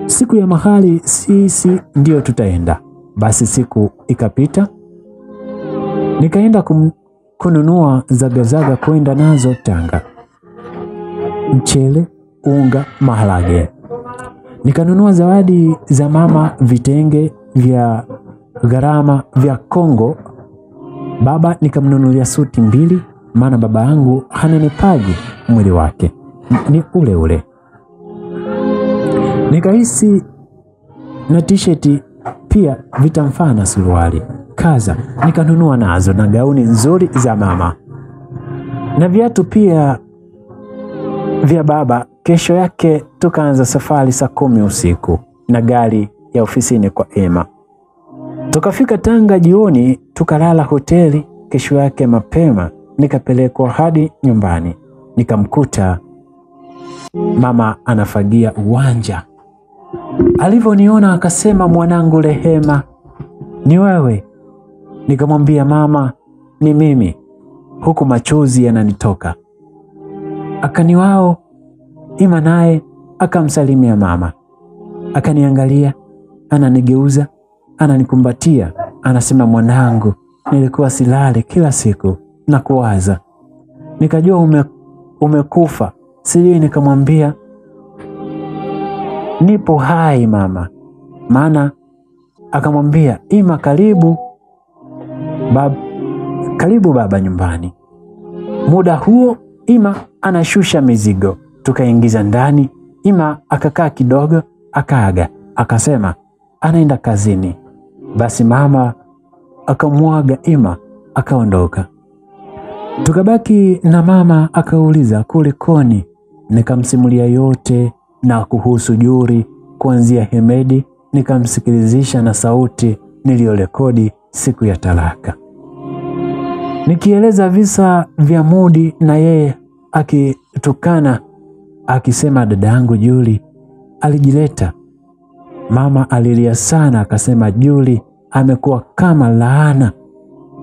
A: Siku ya mahali sisi ndio tutaenda. Basi siku ikapita, nikaenda kununua zagazaga kwenda nazo Tanga, mchele, unga, maharage. Nikanunua zawadi za mama, vitenge vya gharama vya Kongo. Baba nikamnunulia suti 2, maana baba yangu hanenepaji mwili wake ni ule ule. Nikahisi na t-shirt pia vitamfaa na suruali kaza, nikanunua nazo na gauni nzuri za mama na viatu pia vya baba. Kesho yake tukaanza safari saa 10 usiku na gari ya ofisini kwa Emma. Tukafika Tanga jioni, tukalala hoteli. Kesho yake mapema nikapelekwa hadi nyumbani, nikamkuta mama anafagia uwanja. Alivyoniona akasema, mwanangu Rehema, ni wewe? Nikamwambia mama, ni mimi, huku machozi yananitoka. Akaniwao Ima naye akamsalimia mama, akaniangalia, ananigeuza, ananikumbatia, anasema, mwanangu, nilikuwa silale kila siku na kuwaza, nikajua umekufa. Sijui. Nikamwambia nipo hai mama. Maana akamwambia Ima, karibu baba nyumbani. Muda huo Ima anashusha mizigo, tukaingiza ndani. Ima akakaa kidogo, akaaga, akasema anaenda kazini. Basi mama akamwaga Ima, akaondoka. Tukabaki na mama, akauliza kulikoni. Nikamsimulia yote na kuhusu Juri kuanzia Hemedi, nikamsikilizisha na sauti niliyorekodi siku ya talaka, nikieleza visa vya Mudi na yeye akitukana akisema dada yangu Juri alijileta. Mama alilia sana, akasema Juri amekuwa kama laana,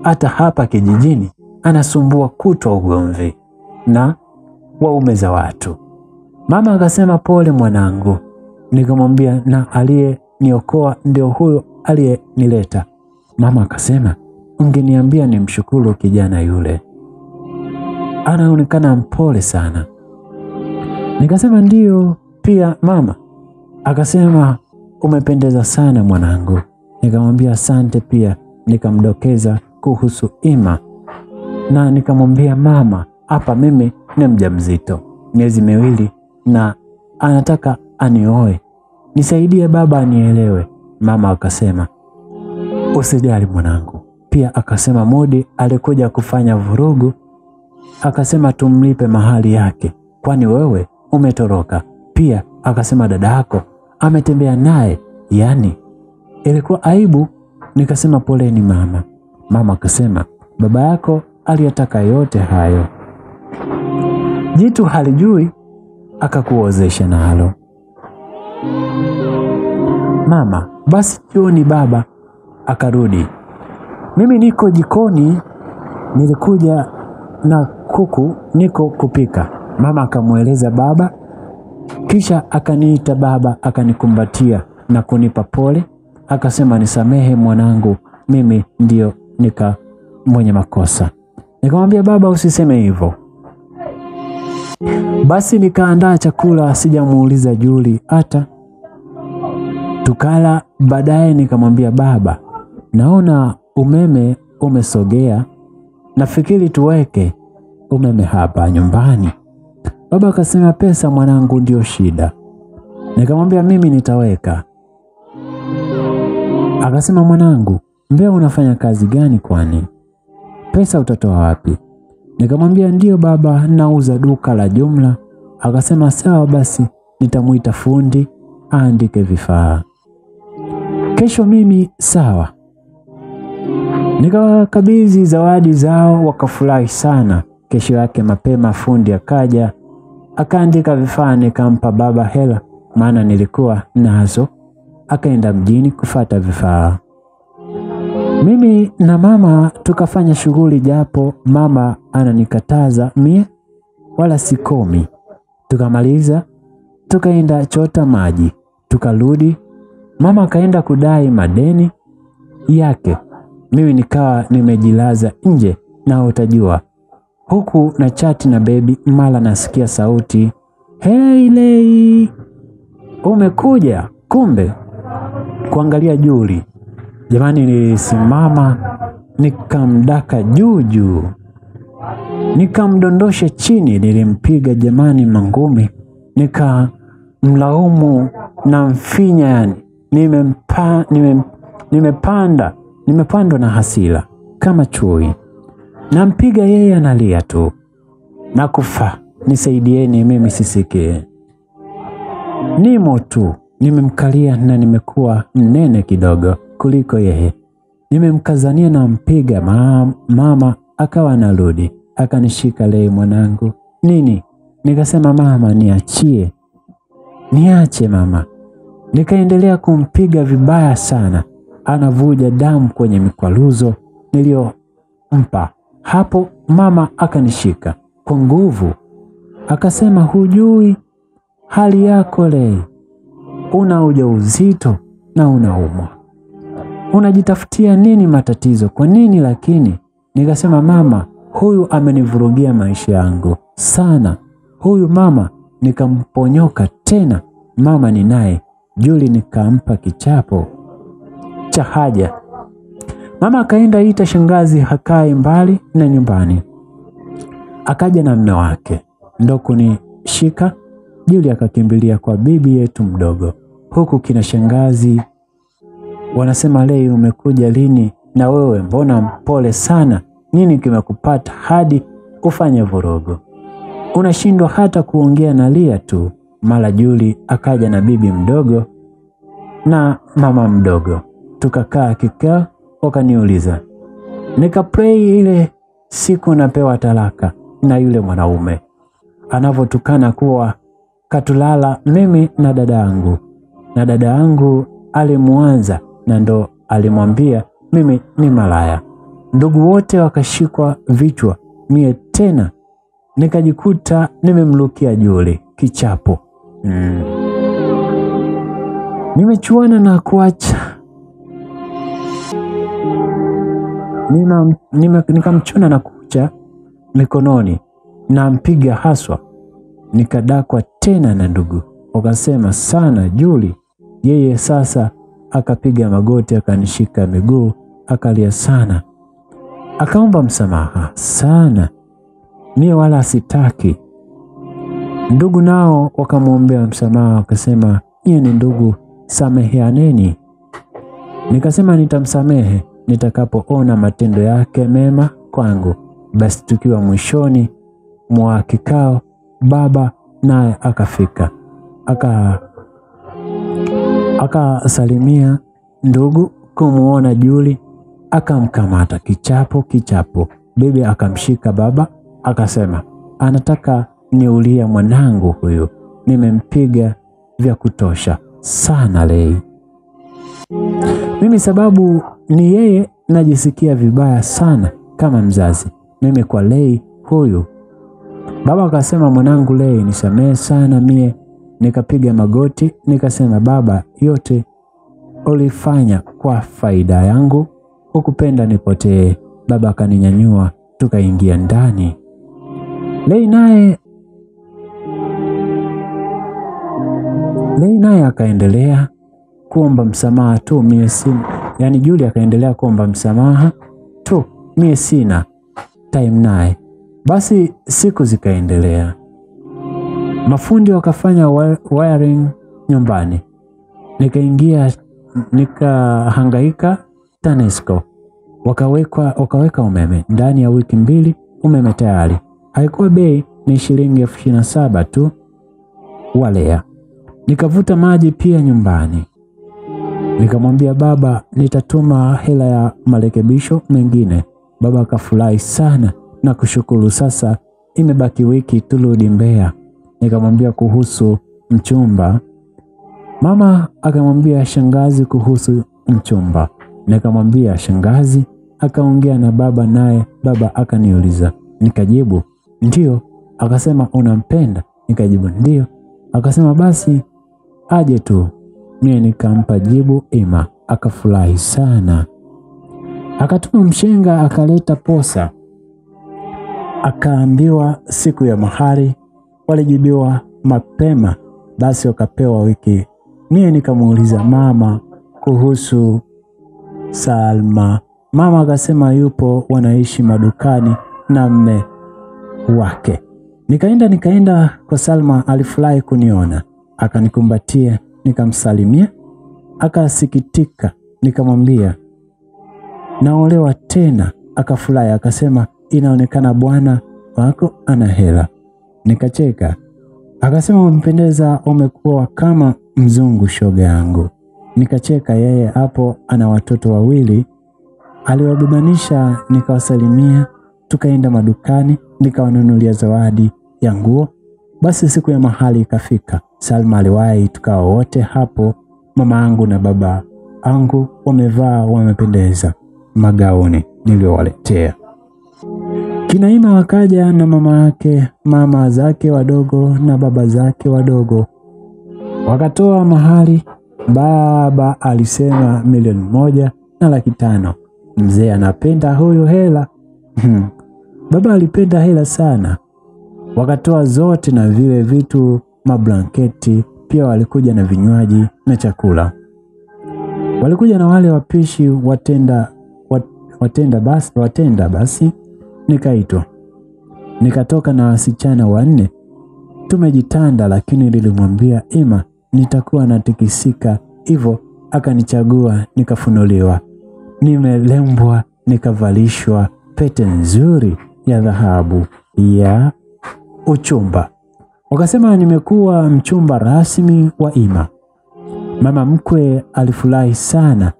A: hata hapa kijijini anasumbua kutwa ugomvi na waume za watu. Mama akasema pole mwanangu. Nikamwambia na aliyeniokoa ndio huyo aliyenileta. Mama akasema ungeniambia nimshukuru kijana yule, anaonekana mpole sana. Nikasema ndio pia mama. Akasema umependeza sana mwanangu. Nikamwambia asante pia. Nikamdokeza kuhusu Ima na nikamwambia mama, hapa mimi ni mjamzito miezi 2 na anataka anioe, nisaidie baba anielewe. Mama akasema usijali mwanangu. Pia akasema Mudi alikuja kufanya vurugu, akasema tumlipe mahali yake, kwani wewe umetoroka. Pia akasema dada yako ametembea naye, yani ilikuwa aibu. Nikasema poleni mama. Mama akasema baba yako aliyataka yote hayo, jitu halijui akakuozesha nalo. Mama basi jioni baba akarudi, mimi niko jikoni, nilikuja na kuku niko kupika. Mama akamweleza baba, kisha akaniita baba, akanikumbatia na kunipa pole, akasema nisamehe mwanangu, mimi ndio mwenye makosa. Nikamwambia baba usiseme hivyo. Basi nikaandaa chakula, sijamuuliza Juli hata. Tukala. Baadaye nikamwambia baba, naona umeme umesogea, nafikiri tuweke umeme hapa nyumbani. Baba akasema pesa mwanangu ndio shida. Nikamwambia mimi nitaweka. Akasema mwanangu, Mbeya unafanya kazi gani kwani? Pesa utatoa wapi? Nikamwambia ndio baba, nauza duka la jumla. Akasema sawa basi, nitamuita fundi aandike vifaa. Kesho mimi sawa. Nikawakabidhi zawadi zao, wakafurahi sana. Kesho yake mapema fundi akaja, akaandika vifaa, nikampa baba hela maana nilikuwa nazo. akaenda mjini kufata vifaa. Mimi na mama tukafanya shughuli, japo mama ananikataza mie wala sikomi. Tukamaliza, tukaenda chota maji, tukarudi. Mama akaenda kudai madeni yake. Mimi nikawa nimejilaza nje, na utajua huku na chati na baby. Mara nasikia sauti, "Hey Lei, umekuja?" Kumbe kuangalia Juli. Jamani, nilisimama nikamdaka juu, nikamdondosha chini, nilimpiga jamani mangumi, nikamlaumu na mfinya. Yani nimepandwa na hasira kama chui. Nampiga yeye, analia tu, "Nakufa, nisaidieni, mimi sisikie." Nimo tu nimemkalia, na nimekuwa mnene kidogo kuliko yeye. Nimemkazania na mpiga. Mama akawa anarudi, akanishika, "Lei mwanangu." "Nini?" Nikasema, "Mama, niachie." "Niache mama." Nikaendelea kumpiga vibaya sana, anavuja damu kwenye mikwaruzo niliyompa. Hapo mama akanishika kwa nguvu, akasema, "Hujui hali yako Lei, una ujauzito na unaumwa. Unajitafutia nini matatizo? Kwa nini lakini?" Nikasema, "Mama, huyu amenivurugia maisha yangu sana huyu mama." Nikamponyoka tena mama ni naye Juli, nikampa kichapo cha haja. Mama akaenda ita shangazi, hakai mbali na nyumbani. Akaja na mume wake, ndo kunishika. Juli akakimbilia kwa bibi yetu mdogo, huku kina shangazi wanasema, "Lei, umekuja lini? Na wewe mbona mpole sana? Nini kimekupata hadi ufanye vurugu? Unashindwa hata kuongea, na lia tu." Mara Juli akaja na bibi mdogo na mama mdogo, tukakaa kikao. Wakaniuliza, nikapray ile siku napewa talaka na yule mwanaume anavotukana kuwa katulala mimi na dada yangu, na dada yangu alimuanza na ndo alimwambia mimi ni malaya. Ndugu wote wakashikwa vichwa, mie tena nikajikuta nimemlukia Juli kichapo. Nimechuana na kuacha. Nikamchuna na kucha mikononi na mpiga haswa. Nikadakwa tena na ndugu, wakasema sana Juli. Yeye sasa akapiga magoti, akanishika miguu, akalia sana, akaomba msamaha sana. Mie wala sitaki. Ndugu nao wakamwombea msamaha, wakasema, "Nyie ni ndugu, sameheaneni." Nikasema nitamsamehe nitakapoona matendo yake mema kwangu. Basi tukiwa mwishoni mwa kikao, baba naye akafika, akasalimia ndugu kumuona Juli, akamkamata kichapo. Bibi akamshika baba, akasema, "Anataka niulia mwanangu huyu, nimempiga vya kutosha sana Lei." Mimi sababu ni yeye najisikia vibaya sana kama mzazi mimi kwa Lei huyu. Baba akasema, "Mwanangu Lei, nisamehe sana mie." Nikapiga magoti, nikasema, "Baba, yote ulifanya kwa faida yangu, hukupenda nipotee." Baba akaninyanyua, tukaingia ndani. Lei naye akaendelea kuomba msamaha tu, mie sina. Yani Juli akaendelea kuomba msamaha tu, mie sina time naye. Basi siku zikaendelea. Mafundi wakafanya wiring nyumbani. Nikahangaika TANESCO. Wakaweka umeme. Ndani ya wiki 2 umeme tayari. Haikuwa bei, ni shilingi 27 tu walea. Nikavuta maji pia nyumbani. Nikamwambia baba, nitatuma hela ya marekebisho mengine. Baba akafurahi sana na kushukuru. Sasa imebaki wiki turudi Mbeya. Nikamwambia kuhusu mchumba Mama akamwambia shangazi kuhusu mchumba. Nikamwambia shangazi akaongea na baba, naye baba akaniuliza. Nikajibu ndio. Akasema unampenda? Nikajibu ndio. Akasema basi aje tu. Mie nikampa jibu Ima. Akafurahi sana. Akatuma mshenga akaleta posa. Akaambiwa siku ya mahari. Walijibiwa mapema, basi wakapewa wiki. Mie nikamuuliza mama kuhusu Salma. Mama akasema yupo, wanaishi madukani na mme wake. Nikaenda kwa Salma. Alifurahi kuniona, akanikumbatia, nikamsalimia, akasikitika. Nikamwambia naolewa tena. Akafurahi, akasema inaonekana bwana wako ana hela. Nikacheka. Akasema umpendeza, umekuwa kama mzungu shoga yangu. Nikacheka. Yeye hapo ana watoto wawili. Aliwabebanisha. Nikawasalimia, tukaenda madukani, nikawanunulia zawadi ya nguo. Basi siku ya mahali ikafika. Salma aliwahi, tukawa wote hapo. Mama yangu na baba yangu wamevaa, wamependeza magauni niliowaletea. Kina Ima wakaja na mama zake wadogo na baba zake wadogo. Wakatoa mahali. Baba alisema 1,500,000. Mzee anapenda huyo hela. Baba alipenda hela sana. Wakatoa zote na vile vitu, mablanketi, pia walikuja na vinywaji na chakula. Walikuja na wale wapishi watenda basi. Nikaitwa. Nikatoka na wasichana 4. Tumejitanda, lakini nilimwambia Ima nitakuwa natikisika hivyo. Akanichagua, nikafunuliwa. Nimelembwa, nikavalishwa pete nzuri ya dhahabu ya uchumba. Wakasema nimekuwa mchumba rasmi wa Ima. Mama mkwe alifurahi sana.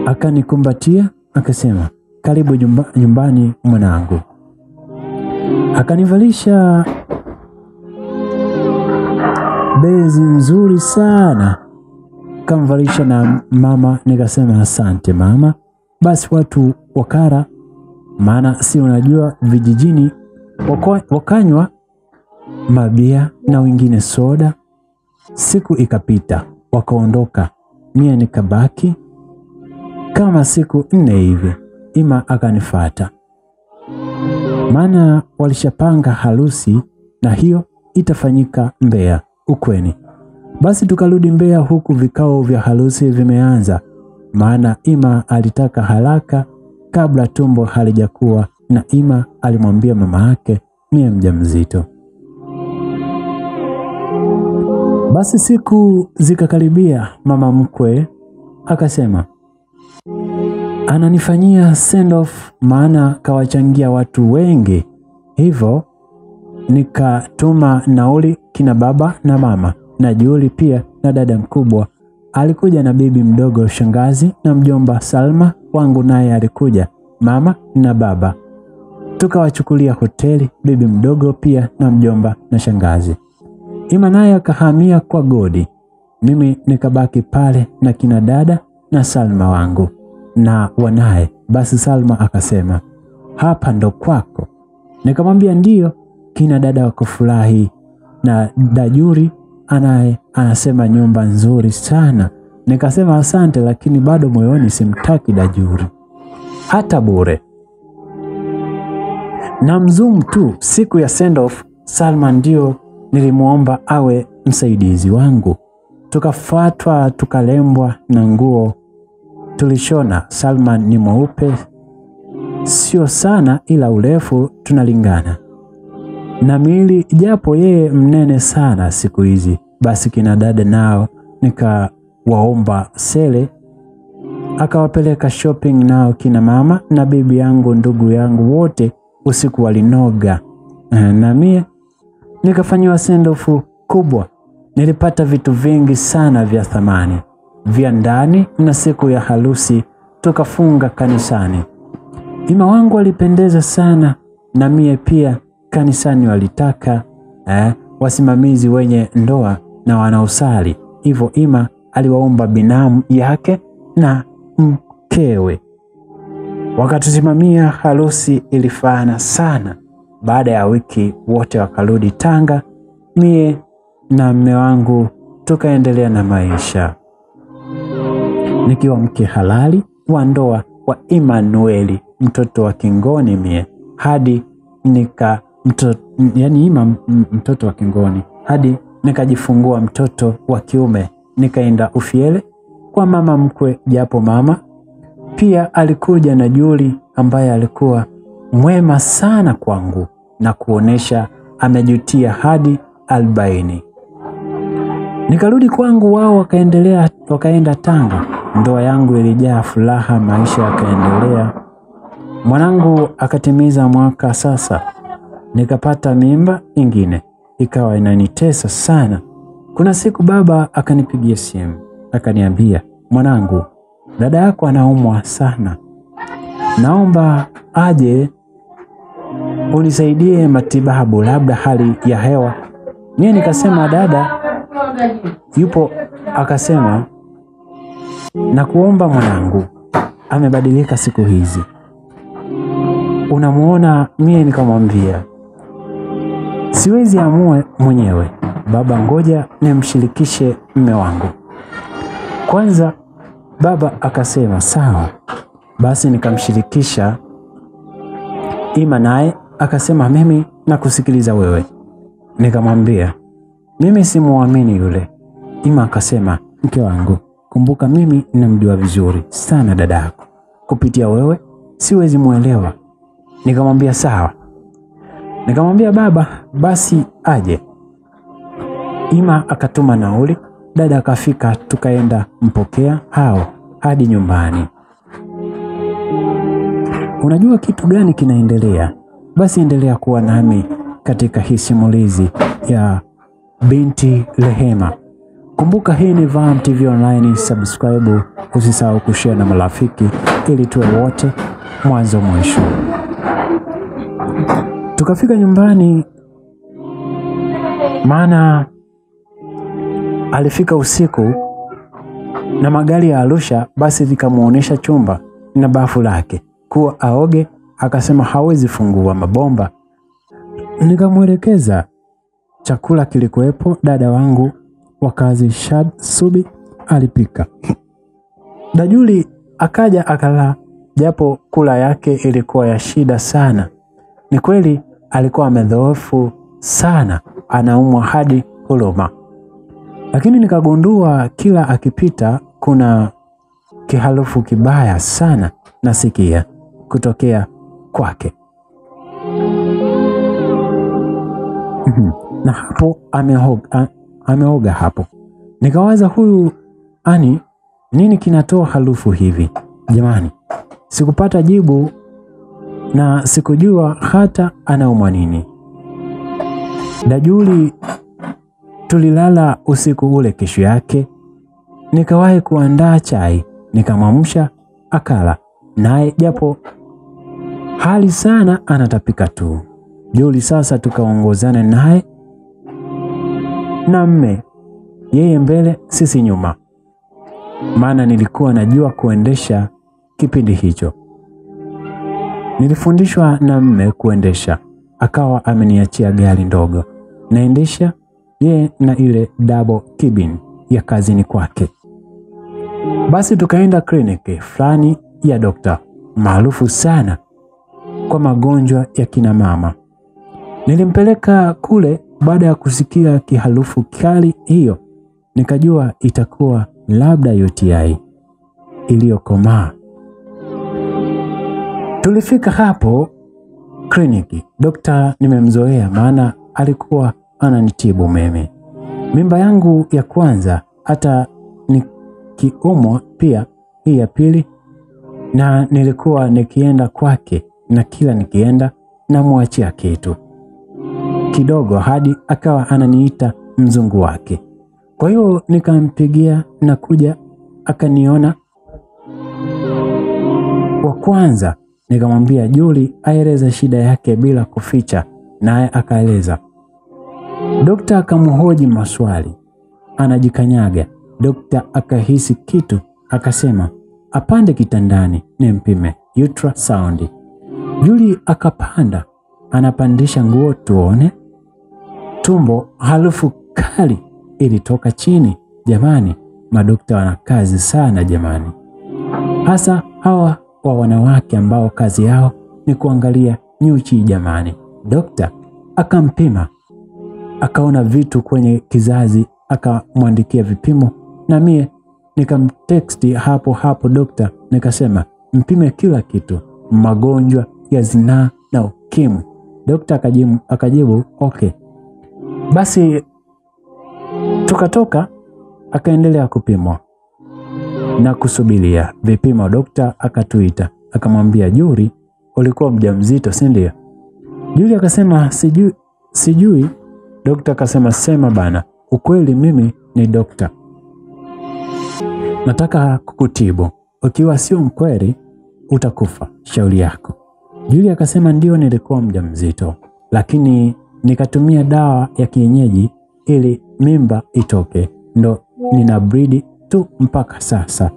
A: Akanikumbatia, akasema karibu nyumbani mwanangu. Akanivalisha bezi nzuri sana. Kamvalisha na mama. Nikasema asante mama. Basi watu wakara, maana si unajua vijijini wakanywa mabia na wengine soda. Siku ikapita, wakaondoka. Mie nikabaki kama siku 4 hivi. Ima akanifuata, maana walishapanga harusi na hiyo itafanyika Mbeya ukweni. Basi tukarudi Mbeya, huku vikao vya harusi vimeanza, maana Ima alitaka haraka kabla tumbo halijakuwa, na Ima alimwambia mama yake mie mjamzito. Basi siku zikakaribia. Mama mkwe akasema ananifanyia send off, maana kawachangia watu wengi. Hivyo nikatuma nauli kina baba na mama na Juli pia na dada mkubwa. Alikuja na bibi mdogo, shangazi na mjomba Salma wangu naye alikuja, mama na baba. Tukawachukulia hoteli, bibi mdogo pia na mjomba na shangazi. Ima naye akahamia kwa Godi. Mimi nikabaki pale na kina dada na Salma wangu na wanaye. Basi Salma akasema hapa ndo kwako. Nikamwambia ndio. Kina dada wakafurahi na Dajuri anaye anasema nyumba nzuri sana. Nikasema asante, lakini bado moyoni simtaki Dajuri hata bure. Na mzum tu. Siku ya send off Salma ndio nilimuomba awe msaidizi wangu. Tukafuatwa, tukalembwa na nguo tulishona. Salma ni mweupe, sio sana, ila urefu tunalingana na miili, japo yeye mnene sana siku hizi. Basi kina dada nao nikawaomba Sele akawapeleka shopping nao kina mama na bibi yangu, ndugu yangu wote usiku walinoga. Na mie nikafanywa send off kubwa. Nilipata vitu vingi sana vya thamani vya ndani, na siku ya harusi tukafunga kanisani. Ima wangu walipendeza sana, na mie pia. Kanisani walitaka wasimamizi wenye ndoa na wanaosali hivyo Ima aliwaomba binamu yake na mkewe. Wakatusimamia. Harusi ilifana sana. Baada ya wiki wote wakarudi Tanga. Mie na mme wangu tukaendelea na maisha, nikiwa mke halali wa ndoa wa Emmanuel, mtoto wa Kingoni mie, hadi Ima mtoto wa Kingoni, hadi nikajifungua mtoto wa kiume. Nikaenda Ufyele kwa mama mkwe, japo mama pia alikuja na Juli ambaye alikuwa mwema sana kwangu na kuonesha amejutia hadi 40. Nikarudi kwangu, wao wakaenda Tanga. Ndoa yangu ilijaa furaha, maisha yakaendelea. Mwanangu akatimiza mwaka sasa. Nikapata mimba ingine, ikawa inanitesa sana. Kuna siku baba akanipigia simu, akaniambia, mwanangu, dada yako anaumwa sana, naomba aje unisaidie matibabu, labda hali ya hewa. Mimi nikasema dada yupo. Akasema, na kuomba mwanangu, amebadilika siku hizi, unamuona. Mimi nikamwambia siwezi amua mwenyewe baba, ngoja nimshirikishe mme wangu kwanza. Baba akasema sawa. Basi nikamshirikisha Ima, naye akasema mimi nakusikiliza wewe. Nikamwambia mimi simuamini yule. Ima akasema, mke wangu, kumbuka mimi namjua vizuri sana dada yako, kupitia wewe siwezi muelewa. Nikamwambia sawa. Nikamwambia baba basi aje. Ima akatuma nauli, dada akafika, tukaenda mpokea hao hadi nyumbani. Unajua kitu gani kinaendelea? Basi endelea kuwa nami katika hii simulizi ya Binti Rehema. Kumbuka hii ni Vam TV Online, subscribe, usisahau kushare na marafiki ili tuwe wote mwanzo mwisho. Tukafika nyumbani, maana alifika usiku na magari ya Arusha. Basi likamuonesha chumba na bafu lake kuwa aoge. Akasema hawezi fungua mabomba. Nikamwelekeza. Chakula kilikuwepo, dada wangu wa kazi Shad Subi alipika. Dajuli akaja akala, japo kula yake ilikuwa ya shida sana. Ni kweli alikuwa amedhoofu sana, anaumwa hadi huruma. Lakini nikagundua kila akipita kuna kiharufu kibaya sana nasikia kutokea kwake. Na hapo ameoga hapo. Nikawaza huyu ani nini kinatoa harufu hivi? Jamani, sikupata jibu na sikujua hata anaumwa nini. Dajuli tulilala usiku ule. Kesho yake nikawahi kuandaa chai, nikamwamsha akala, naye japo hali sana anatapika tu. Juli sasa tukaongozana naye na mme, yeye mbele sisi nyuma, maana nilikuwa najua kuendesha kipindi hicho. Nilifundishwa na mme kuendesha, akawa ameniachia gari ndogo naendesha yeye na ile double cabin ya kazini kwake. Basi tukaenda kliniki fulani ya dokta maarufu sana kwa magonjwa ya kina mama. Nilimpeleka kule baada ya kusikia kiharufu kali hiyo, nikajua itakuwa labda UTI iliyokomaa. Tulifika hapo kliniki. Dokta nimemzoea, maana alikuwa ananitibu mimi. Mimba yangu ya kwanza, hata nikiumwa pia hii ya pili, na nilikuwa nikienda kwake na kila nikienda na muachia kitu kidogo hadi akawa ananiita mzungu wake. Kwa hiyo nikampigia na kuja, akaniona wa kwanza. Nikamwambia Juli aeleza shida yake bila kuficha, naye akaeleza. Dokta akamhoji maswali, anajikanyaga, Dokta akahisi kitu, akasema apande kitandani nimpime ultrasound. Julie akapanda, anapandisha nguo tuone. Tumbo, harufu kali ilitoka chini. Jamani, madokta wana kazi sana jamani, hasa hawa wa wanawake ambao kazi yao ni kuangalia nyuchi jamani. Dokta akampima, akaona vitu kwenye kizazi, akamwandikia vipimo, na mie nikamteksti hapo hapo dokta, nikasema mpime kila kitu, magonjwa ya zinaa na ukimwi. Dokta akajibu okay. Basi tukatoka, akaendelea kupimwa na kusubiria vipimo. Dokta akatuita, akamwambia Julie, ulikuwa mjamzito si ndio? Julie akasema sijui. Dokta akasema sema bana, ukweli mimi ni dokta, nataka kukutibu, ukiwa sio mkweli utakufa, shauri yako. Julie akasema ndio, nilikuwa mjamzito, lakini nikatumia dawa ya kienyeji ili mimba itoke, ndo nina breed tu mpaka sasa.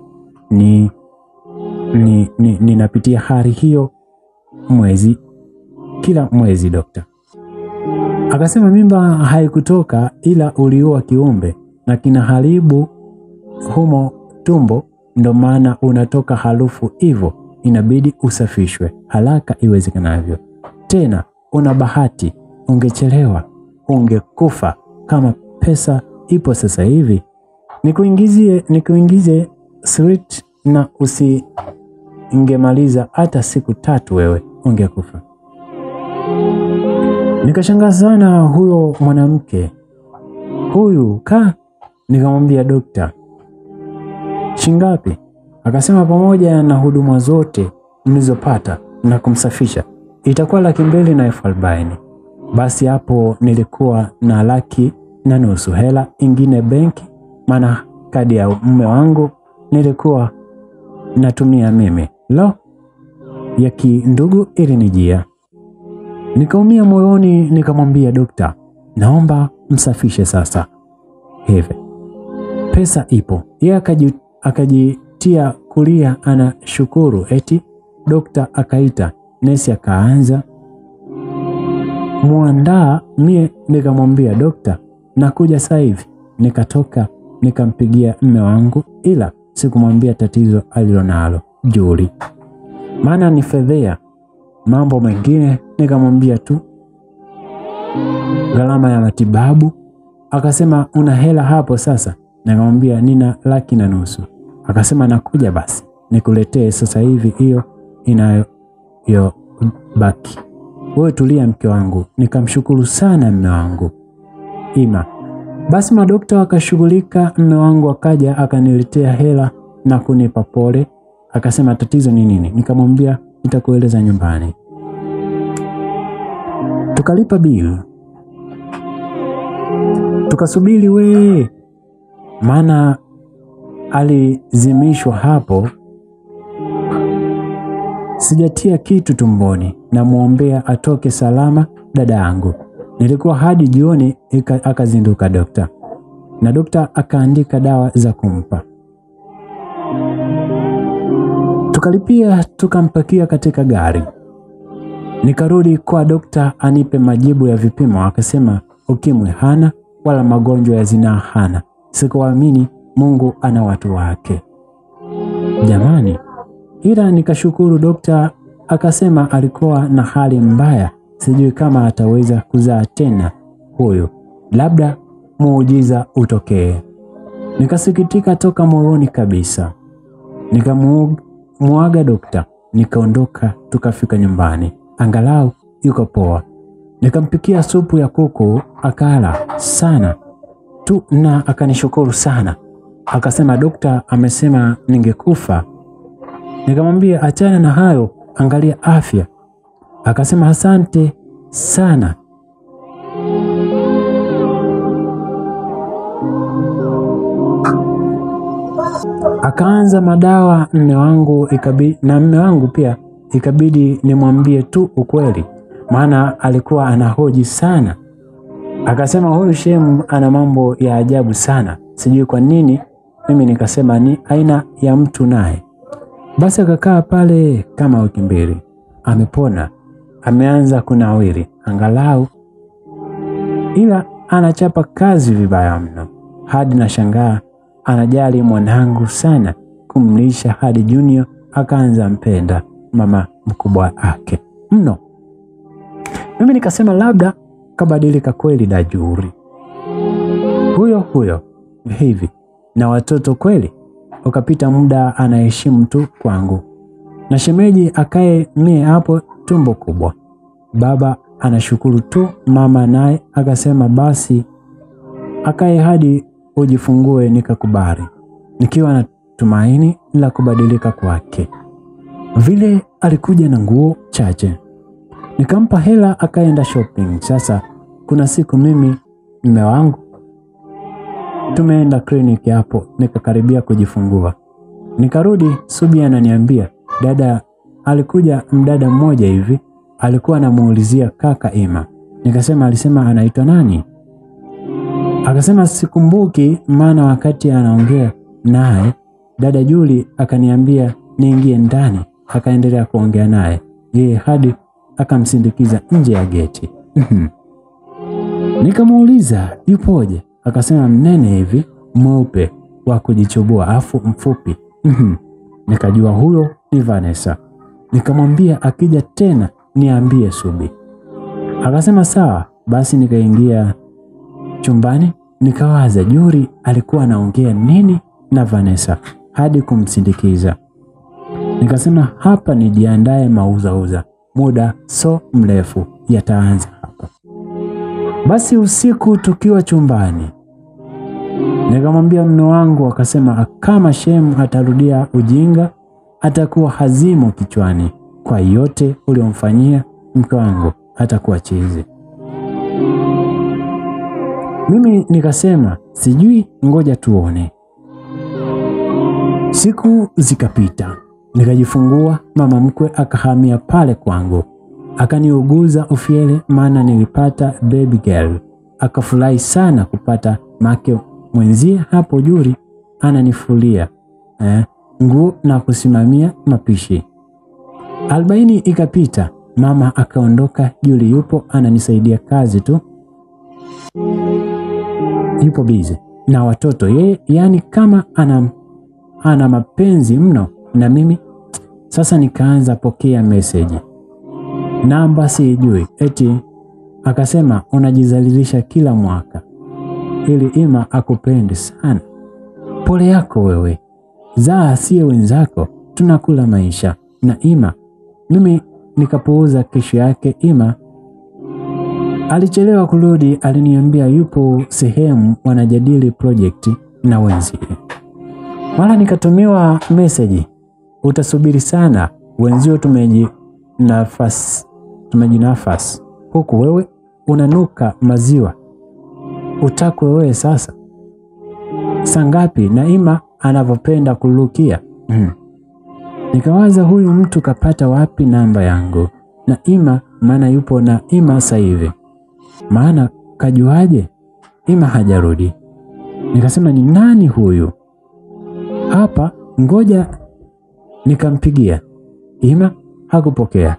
A: Ninapitia hali hiyo kila mwezi. Dokta akasema mimba haikutoka, ila uliua kiumbe na kinaharibu humo tumbo, ndo maana unatoka harufu hivyo, inabidi usafishwe haraka iwezekanavyo. Tena una bahati, ungechelewa ungekufa. Kama pesa ipo sasa hivi nikuingize sweet na usingemaliza hata siku 3 wewe ungekufa. Nikashangaa sana, huyo mwanamke huyu nikamwambia dokta, shingapi? Akasema pamoja na huduma zote nilizopata na kumsafisha itakuwa 240,000. Basi hapo nilikuwa na 1,500,000 hela ingine benki, maana kadi ya mume wangu nilikuwa natumia mimi. Ya kindugu ilinijia, nikaumia moyoni, nikamwambia dokta, naomba msafishe sasa hivi, pesa ipo. Yeye akajitia kulia, anashukuru eti. Dokta akaita nesi, akaanza muandaa. Mie nikamwambia dokta, nakuja sasa hivi. Nikatoka nikampigia mume wangu, ila sikumwambia tatizo alilonalo Julie, maana ni fedhea. Mambo mengine nikamwambia tu gharama ya matibabu. Akasema una hela hapo sasa? Nikamwambia nina 1,500,000. Akasema nakuja basi nikuletee sasa hivi hiyo baki. Wewe tulia mke wangu. Nikamshukuru sana mume wangu Ima. Basi madokta wakashughulika, mume wangu akaja akaniletea hela na kunipa pole. Akasema tatizo ni nini? Nikamwambia nitakueleza nyumbani. Tukalipa bill, tukasubiri maana alizimishwa hapo. Sijatia kitu tumboni, na muombea atoke salama dada yangu. Nilikuwa hadi jioni, akazinduka dokta, na dokta akaandika dawa za kumpa. Tukalipia, tukampakia katika gari. Nikarudi kwa dokta anipe majibu ya vipimo. Akasema ukimwi hana wala magonjwa ya zinaa hana. Sikuamini, Mungu ana watu wake jamani. Ila nikashukuru. Dokta akasema alikuwa na hali mbaya, sijui kama ataweza kuzaa tena huyo, labda muujiza utokee. Nikasikitika toka moyoni kabisa. Nikamuaga dokta, nikaondoka. Tukafika nyumbani, angalau yuko poa. Nikampikia supu ya kuku, akala sana tu na akanishukuru sana. Akasema dokta amesema ningekufa. Nikamwambia achana na hayo, angalia afya. Akasema asante sana. Akaanza madawa mume wangu, na mume wangu pia ikabidi nimwambie tu ukweli, maana alikuwa anahoji sana. Akasema huyu shemu ana mambo ya ajabu sana, sijui kwa nini Mimi nikasema ni aina ya mtu naye. Basi akakaa pale kama wiki 2. Amepona, ameanza kunawiri angalau, ila anachapa kazi vibaya mno. Hadi na shangaa anajali mwanangu sana, kumlisha hadi Junior akaanza mpenda mama mkubwa wake mno. Mimi nikasema labda kabadilika kweli Dajuri. Huyo hivi na watoto kweli. Ukapita muda anaheshimu tu kwangu. Na shemeji akae mie hapo tumbo kubwa. Baba anashukuru tu, mama naye akasema basi akae hadi ujifungue. Nikakubali nikiwa na tumaini la kubadilika kwake. Vile alikuja na nguo chache, nikampa hela akaenda shopping. Sasa kuna siku mimi mume wangu tumeenda kliniki hapo, nikakaribia kujifungua. Nikarudi, Subi ananiambia dada alikuja, mdada mmoja hivi alikuwa anamuulizia kaka Ima. Nikasema alisema anaitwa nani? Akasema sikumbuki, maana wakati anaongea naye dada Juli akaniambia niingie ndani. Akaendelea kuongea naye yeye hadi akamsindikiza nje ya geti. Nikamuuliza yupoje? Akasema mnene hivi, mweupe, wa kujichubua afu mfupi. Nikajua huyo ni Vanessa. Nikamwambia akija tena niambie Subi. Akasema sawa. Basi nikaingia chumbani, nikawaza Juri alikuwa anaongea nini na Vanessa hadi kumsindikiza. Nikasema hapa nijiandae mauzauza, muda so mrefu yataanza hapa. Basi usiku tukiwa chumbani, nikamwambia mume wangu, akasema kama shemu atarudia ujinga atakuwa hazimo kichwani. Kwa yote uliomfanyia mke wangu atakuwa chizi. Mimi nikasema sijui, ngoja tuone. Siku zikapita, nikajifungua. Mama mkwe akahamia pale kwangu, akaniuguza ufyele, maana nilipata baby girl. Akafurahi sana kupata make mwenzie hapo. Juri ananifulia nguo na kusimamia mapishi. 40 ikapita, mama akaondoka. Juri yupo ananisaidia kazi tu, yupo busy na watoto yeye, yani kama ana mapenzi mno na mimi. Sasa nikaanza pokea message, namba sijui, eti akasema unajizalilisha kila mwaka ili Ima akupende sana. Pole yako wewe, zaa sie wenzako, tunakula maisha na Ima. Mimi nikapuuza. Kesho yake Ima alichelewa kurudi, aliniambia yupo sehemu wanajadili project na wenzie. Mara nikatumiwa message, utasubiri sana, wenzio tumejinafasi huku wewe unanuka maziwa, utakwe wewe sasa. Sangapi na Ima anavyopenda kulukia. Nikawaza huyu mtu kapata wapi namba yangu na Ima, maana yupo na Ima sasa hivi, maana kajuaje Ima hajarudi. Nikasema ni nani huyu hapa, ngoja nikampigia. Ima hakupokea.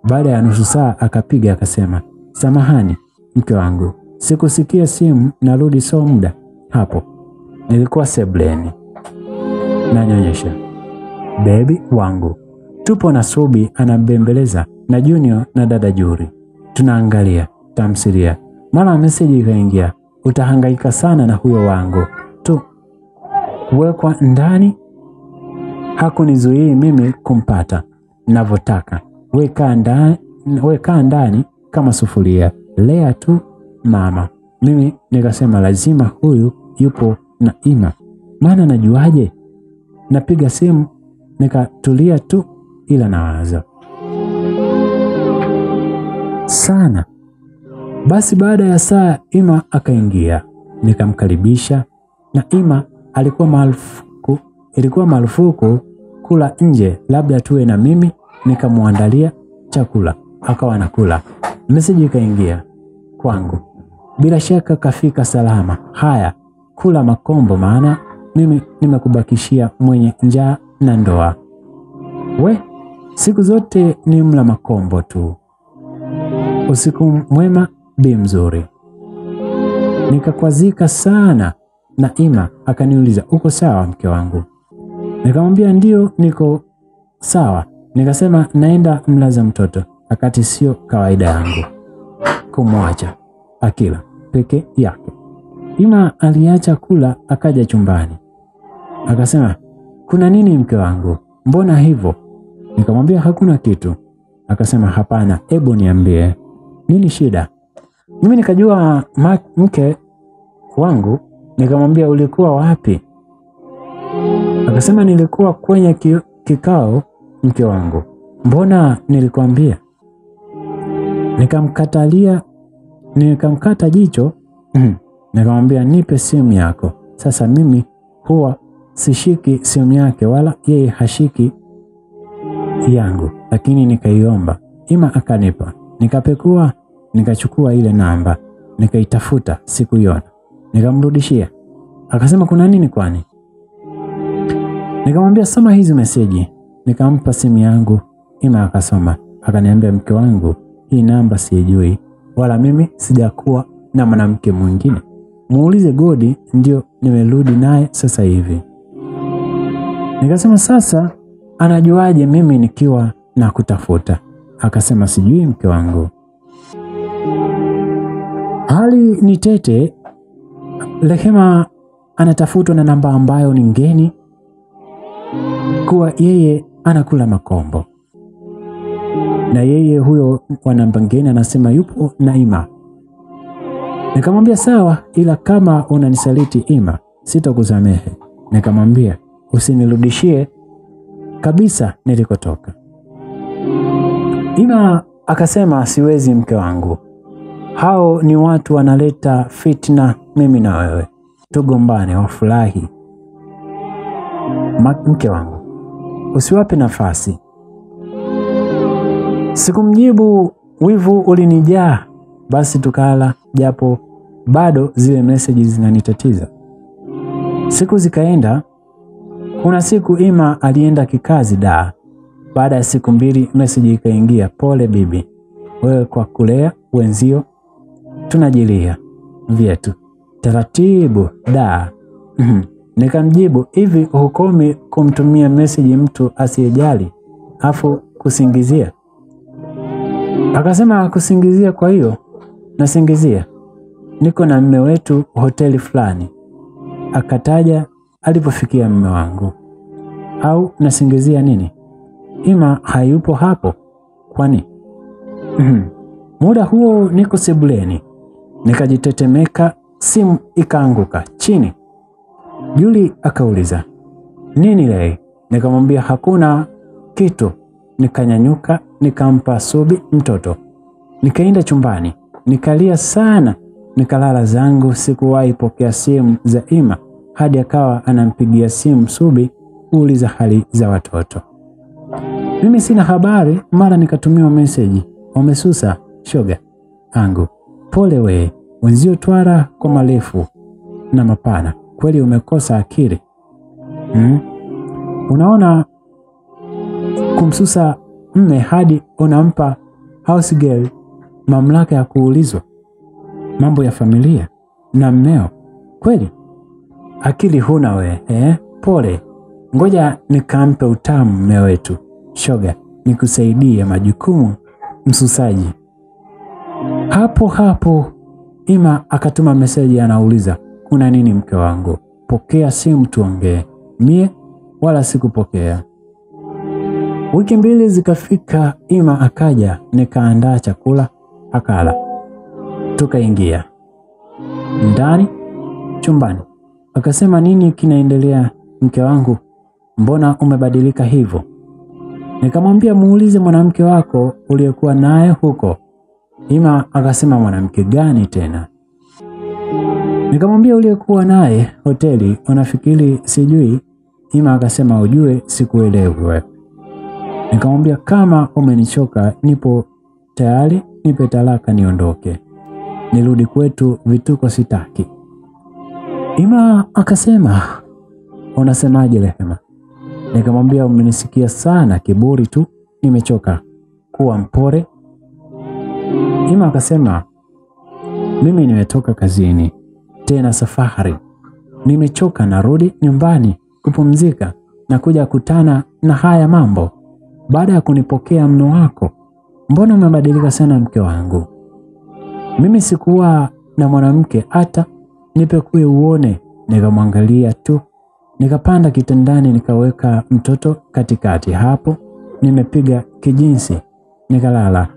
A: Baada ya nusu saa akapiga akasema, samahani mke wangu, sikusikia simu, narudi so muda. Hapo nilikuwa sebleni nanyonyesha baby wangu. Tupo na Subi anabembeleza na Junior na dada Juri, tunaangalia tamthilia. Mara message ikaingia, utahangaika sana na huyo wangu tu kuwekwa ndani, hakunizuii mimi kumpata ninavyotaka. Weka ndani kama sufuria, lea tu mama. Mimi nikasema lazima huyu yupo na Ima, maana najuaje? Napiga simu nikatulia tu, ila nawaza sana. Basi baada ya saa Ima akaingia, nikamkaribisha. Na Ima ilikuwa marufuku kula nje, labda tuwe na mimi. Nikamuandalia chakula akawa nakula. Message ikaingia kwangu, bila shaka kafika salama. Haya, kula makombo, maana mimi nimekubakishia mwenye njaa na ndoa. We, siku zote ni mla makombo tu. Usiku mwema bi mzuri. Nikakwazika sana na Ima akaniuliza, uko sawa mke wangu? Nikamwambia ndio niko sawa. Nikasema naenda mlaza mtoto, akati sio kawaida yangu kumwacha akila peke yake. Ima aliacha kula akaja chumbani. Akasema, kuna nini mke wangu? Mbona hivyo? Nikamwambia hakuna kitu. Akasema hapana, hebu niambie. Nini shida? Mimi nikajua mke wangu, nikamwambia ulikuwa wapi? Akasema nilikuwa kwenye kikao mke wangu. Mbona nilikwambia? Nikamkata jicho. Nikamwambia nipe simu yako. Sasa mimi huwa sishiki simu yake wala yeye hashiki yangu, lakini nikaiomba. Ima akanipa. Nikapekua, nikachukua ile namba, nikaitafuta, sikuiona. Nikamrudishia. Akasema kuna nini kwani? Nikamwambia soma hizi meseji. Nikampa simu yangu. Ima akasoma. Akaniambia mke wangu, hii namba sijui wala mimi sijakuwa na mwanamke mwingine. Muulize Godi, ndio nimerudi naye sasa hivi. Nikasema sasa anajuaje mimi nikiwa na kutafuta? Akasema sijui mke wangu. Hali ni tete. Rehema anatafutwa na namba ambayo ni ngeni, kuwa yeye anakula makombo. Na yeye huyo kwa namba ngeni anasema yupo na Ima. Nikamwambia sawa, ila kama unanisaliti Ima, sitakusamehe. Nikamwambia usinirudishie kabisa nilikotoka. Ima akasema siwezi mke wangu. Hao ni watu wanaleta fitna, mimi na wewe tugombane wafurahi. Mke wangu, usiwape nafasi. Sikumjibu, wivu ulinijaa. Basi tukala, japo bado zile messages zinanitatiza. Siku zikaenda. Kuna siku Ima alienda kikazi Dar. Baada ya siku 2 message ikaingia, pole bibi, wewe kwa kulea wenzio tunajilia vyetu taratibu Dar. Nikamjibu, hivi hukomi kumtumia message mtu asiyejali afu kusingizia? Akasema kusingizia, kwa hiyo nasingizia niko na mume wetu hoteli fulani. Akataja alipofikia mume wangu. Au nasingizia nini? Ima hayupo hapo kwani? Muda huo niko sebuleni. Nikajitetemeka, simu ikaanguka chini. Juli akauliza, nini leo? Nikamwambia hakuna kitu. Nikanyanyuka, nikampa Subi mtoto. Nikaenda chumbani, nikalia sana, nikalala zangu. Sikuwahi pokea simu za Ima hadi akawa anampigia simu Subi kuuliza hali za watoto. Mimi sina habari. Mara nikatumiwa message, umesusa shoga angu, pole we, wenzio twara kwa marefu na mapana, kweli umekosa akili. Unaona kumsusa mme hadi unampa house girl mamlaka ya kuulizwa mambo ya familia na mmeo, kweli akili huna we, pole. Ngoja nikampe utamu mme wetu shoga, nikusaidie majukumu msusaji. Hapo hapo Ima akatuma message anauliza, kuna nini mke wangu? Pokea simu tuongee. Mie wala sikupokea. Wiki 2 zikafika, Ima akaja, nikaandaa chakula akala. Tukaingia ndani chumbani. Akasema nini kinaendelea mke wangu? Mbona umebadilika hivyo? Nikamwambia muulize mwanamke wako uliyekuwa naye huko. Ima akasema mwanamke gani tena? Nikamwambia uliyekuwa naye hoteli, unafikiri sijui? Ima akasema ujue sikuelewi wewe. Nikamwambia kama umenichoka nipo tayari, nipe talaka niondoke. Nirudi kwetu, vituko sitaki. Ima akasema unasemaje Rehema? Nikamwambia umenisikia sana, kiburi tu, nimechoka kuwa mpore. Ima akasema mimi nimetoka kazini tena safari, nimechoka, narudi nyumbani kupumzika na kuja kutana na haya mambo. Baada ya kunipokea mno wako, mbona umebadilika sana mke wangu? Mimi sikuwa na mwanamke hata nipekue uone. Nikamwangalia tu, nikapanda kitandani, nikaweka mtoto katikati hapo, nimepiga kijinsi, nikalala.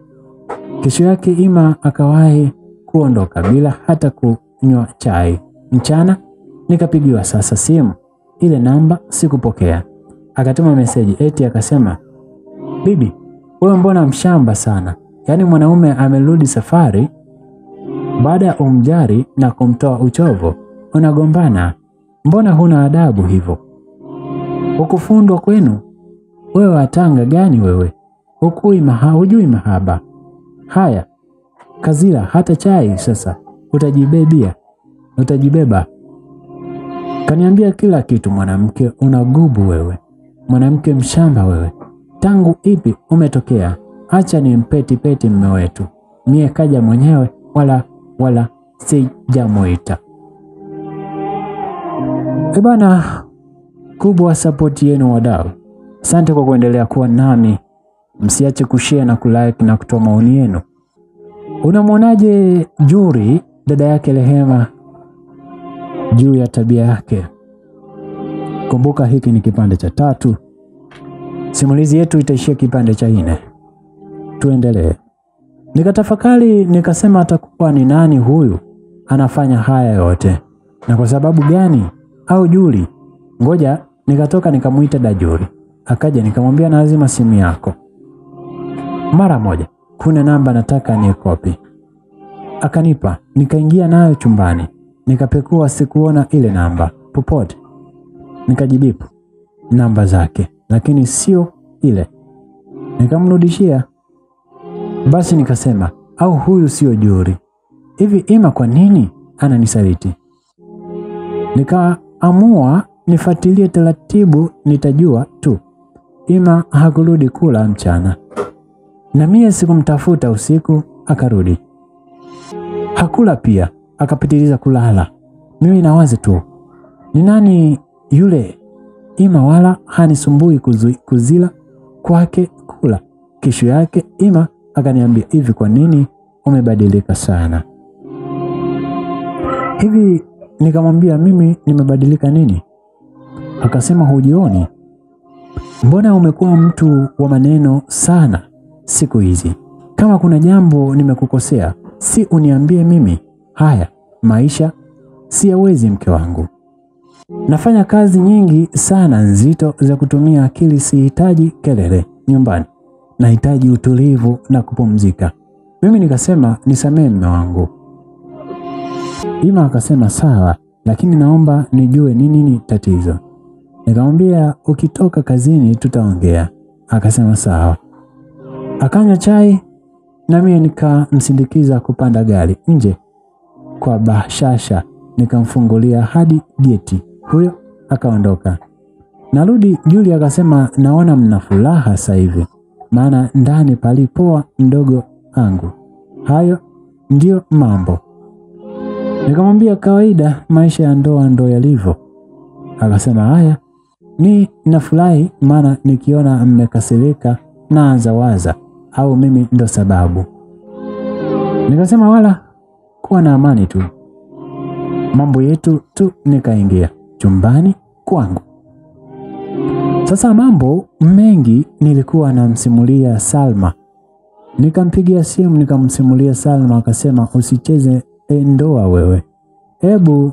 A: Kesho yake Ima akawahi kuondoka bila hata kunywa chai. Mchana nikapigiwa sasa simu, ile namba sikupokea. Akatuma meseji eti akasema, bibi wewe mbona mshamba sana, yaani mwanaume amerudi safari, baada ya umjari na kumtoa uchovu unagombana, mbona huna adabu hivyo? Ukufundwa kwenu? Wewe watanga gani wewe? Hujui mahaba. Haya kazila hata chai sasa utajibeba. Kaniambia kila kitu, mwanamke unagubu wewe, mwanamke mshamba wewe. Tangu ipi umetokea? Acha ni mpeti mme wetu, mie kaja mwenyewe wala sijamuita. Bana, kubwa support yenu wadau. Asante kwa kuendelea kuwa nami. Msiache kushare na kulike na kutoa maoni yenu. Unamwonaje Juri dada yake Rehema juu ya tabia yake? Kumbuka hiki ni kipande cha 3. Simulizi yetu itaishia kipande cha 4. Tuendelee. Nikatafakari, nikasema atakuwa ni nani huyu anafanya haya yote, na kwa sababu gani? Au Juri? Ngoja nikatoka nikamuita Dajuri. Akaja, nikamwambia lazima simu yako mara moja, kuna namba nataka ni copy. Akanipa, nikaingia nayo chumbani, nikapekua, sikuona ile namba popote. Nikajibipu namba zake, lakini sio ile. Nikamrudishia. Basi nikasema, au huyu sio Juri? Hivi Ima kwa nini ananisaliti? Nikaamua nifuatilie taratibu, nitajua tu. Ima hakurudi kula mchana, na mie sikumtafuta usiku, akarudi hakula pia, akapitiliza kulala. Mimi nawaza tu, ni nani yule Ima? Wala hanisumbui kuzila kwake kula. Kesho yake Ima akaniambia, hivi kwa nini umebadilika sana hivi? Nikamwambia, mimi nimebadilika nini? Akasema, hujioni? Mbona umekuwa mtu wa maneno sana siku hizi? Kama kuna jambo nimekukosea, si uniambie mimi. Haya maisha siyawezi mke wangu. Nafanya kazi nyingi sana nzito za kutumia akili, sihitaji kelele nyumbani. Nahitaji utulivu na kupumzika. Mimi nikasema, nisamee mume wangu. Ima akasema sawa, lakini naomba nijue nini tatizo. Nikamwambia, ukitoka kazini tutaongea. Akasema sawa. Akanywa chai na mimi nikamsindikiza kupanda gari nje kwa bashasha, nikamfungulia hadi geti. Huyo akaondoka. Narudi, Julia akasema, naona mna furaha sasa hivi, maana ndani palipoa mdogo wangu. Hayo ndio mambo. Nikamwambia, kawaida, maisha ya ndoa ndo yalivyo. Akasema haya, ni nafurahi, maana nikiona mmekasirika naanza waza au mimi ndo sababu. Nikasema wala, kuwa na amani tu, mambo yetu tu. Nikaingia chumbani kwangu. Sasa mambo mengi nilikuwa namsimulia Salma. Nikampigia simu nikamsimulia Salma, akasema, usicheze ndoa wewe, hebu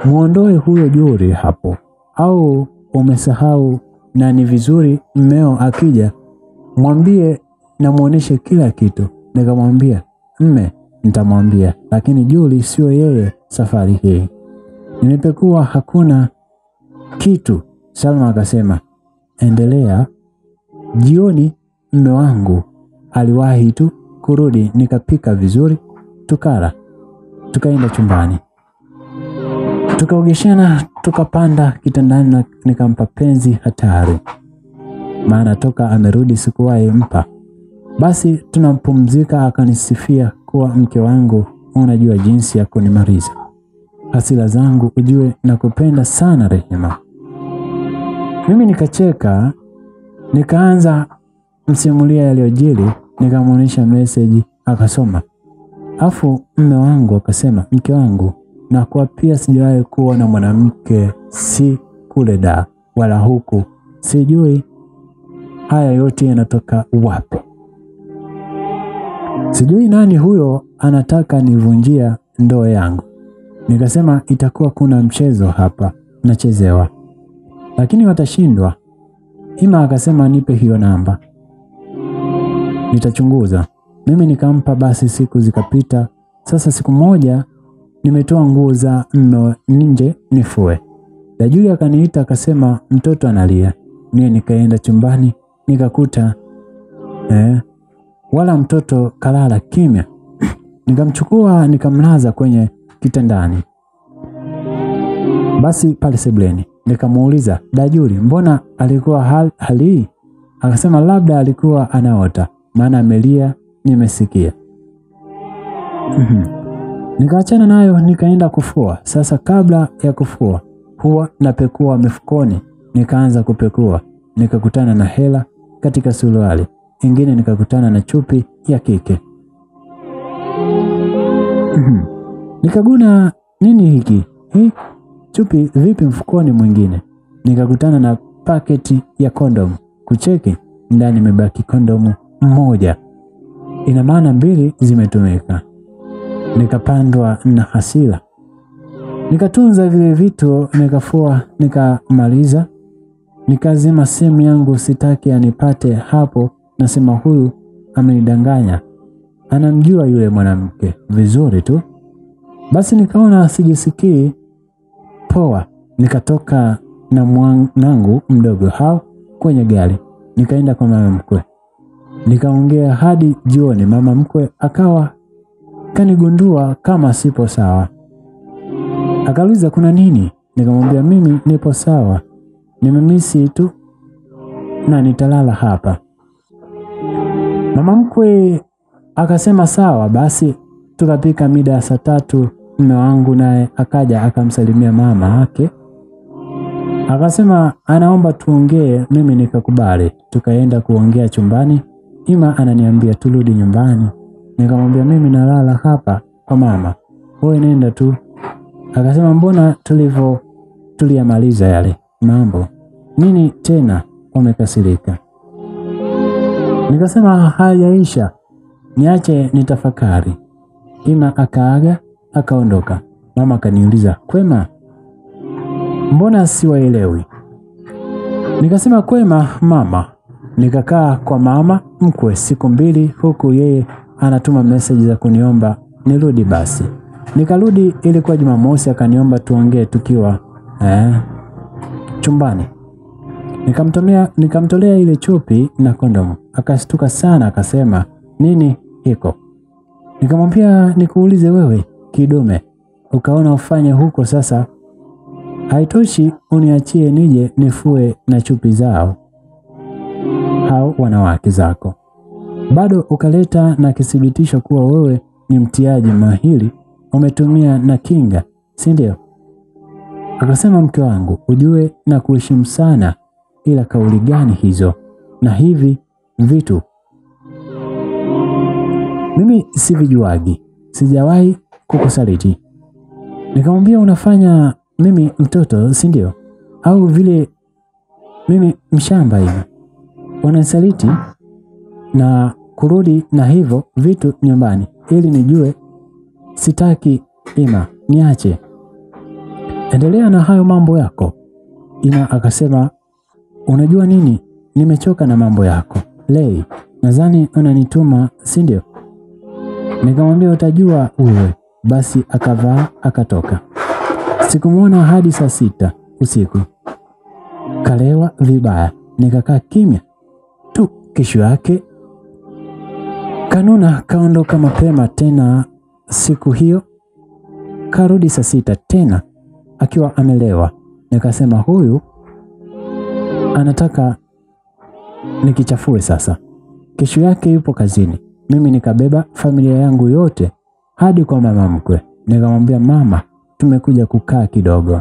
A: muondoe huyo Juri hapo, au umesahau? Na ni vizuri mmeo akija mwambie na muoneshe kila kitu. Nikamwambia, mme nitamwambia, lakini Juri sio yeye safari hii. Nimepekua hakuna kitu. Salma akasema, endelea. Jioni mme wangu aliwahi tu kurudi, nikapika vizuri tukala, tukaenda chumbani. Tukaogeshana, tukapanda kitandani na nikampa penzi hatari, maana toka amerudi sikuwahi mpa. Basi tunampumzika, akanisifia kuwa mke wangu, unajua jinsi ya kunimaliza hasira zangu, ujue na kupenda sana Rehema. Mimi nikacheka, nikaanza msimulia yaliyojiri, nikamuonesha message akasoma. Afu mme wangu akasema, mke wangu, na kwa pia sijawahi kuwa na mwanamke, si kule da wala huku, sijui haya yote yanatoka wapi. Sijui nani huyo anataka nivunjia ndoa yangu. Nikasema itakuwa kuna mchezo hapa nachezewa, lakini watashindwa. Ima akasema nipe hiyo namba, nitachunguza. Mimi nikampa. Basi siku zikapita. Sasa siku moja nimetoa nguo za mno nje nifue. Dajuli akaniita akasema mtoto analia. Mimi nikaenda chumbani nikakuta wala mtoto kalala kimya. Nikamchukua nikamlaza kwenye kitandani. Basi pale sebuleni nikamuuliza, Dajuli mbona alikuwa hali? Akasema labda alikuwa anaota, maana amelia nimesikia. Nikaachana nayo nikaenda kufua. Sasa kabla ya kufua huwa napekua mifukoni. Nikaanza kupekua, nikakutana na hela katika suruali, ingine nikakutana na chupi ya kike. Nikaguna, nini hiki? Hii chupi vipi mfukoni mwingine? Nikakutana na paketi ya kondomu. Kucheki, ndani imebaki kondomu moja. Ina maana 2 zimetumika. Nikapandwa na hasira. Nikatunza vile vitu, nikafua, nikamaliza. Nikazima simu yangu, sitaki anipate hapo. Nasema huyu amenidanganya, anamjua yule mwanamke vizuri tu. Basi nikaona sijisikii poa. Nikatoka na mwanangu mdogo hao kwenye gari, nikaenda kwa mama mkwe. Nikaongea hadi jioni. Mama mkwe akawa kanigundua kama sipo sawa. Akauliza kuna nini? Nikamwambia mimi nipo sawa, nimemisi tu na nitalala hapa. Mama mkwe akasema sawa. Basi tukapika mida saa 3. Mume wangu naye akaja akamsalimia mama yake, akasema anaomba tuongee. Mimi nikakubali, tukaenda kuongea chumbani. Ima ananiambia turudi nyumbani. Nikamwambia mimi nalala hapa kwa mama, wewe nenda tu. Akasema mbona tuliyamaliza yale mambo, nini tena umekasirika? Nikasema hayaisha, niache nitafakari. Ima akaaga akaondoka. Mama akaniuliza kwema, mbona siwaelewi? Nikasema kwema mama. Nikakaa kwa mama mkwe siku 2, huku yeye anatuma message za kuniomba nirudi. Basi nikarudi. Ilikuwa Jumamosi. Akaniomba tuongee tukiwa chumbani. Nikamtolea ile chupi na kondomu. Akashtuka sana, akasema nini hiko? Nikamwambia nikuulize wewe kidume, ukaona ufanye huko. Sasa haitoshi uniachie nije nifue na chupi zao hao wanawake zako? Bado ukaleta na kithibitisho kuwa wewe ni mtiaji mahiri, umetumia na kinga, si ndio? Akasema mke wangu, ujue na kuheshimu sana, ila kauli gani hizo na hivi vitu mimi sivijuagi, sijawahi kukusaliti. Nikamwambia unafanya mimi mtoto, si ndio? Au vile mimi mshamba hivi wanasaliti na kurudi na hivyo vitu nyumbani ili nijue sitaki. Ima niache, endelea na hayo mambo yako. Ima akasema unajua nini, nimechoka na mambo yako Lei, nadhani unanituma, si ndio? Nikamwambia utajua uwe. Basi akavaa akatoka. Sikumuona hadi saa 6 usiku. Kalewa vibaya. Nikakaa kimya tu. Kesho yake kanuna kaondoka mapema tena siku hiyo. Karudi saa 6 tena. akiwa amelewa. Nikasema huyu anataka nikichafue sasa. Kesho yake yupo kazini. Mimi nikabeba familia yangu yote hadi kwa mama mkwe. Nikamwambia, mama, tumekuja kukaa kidogo,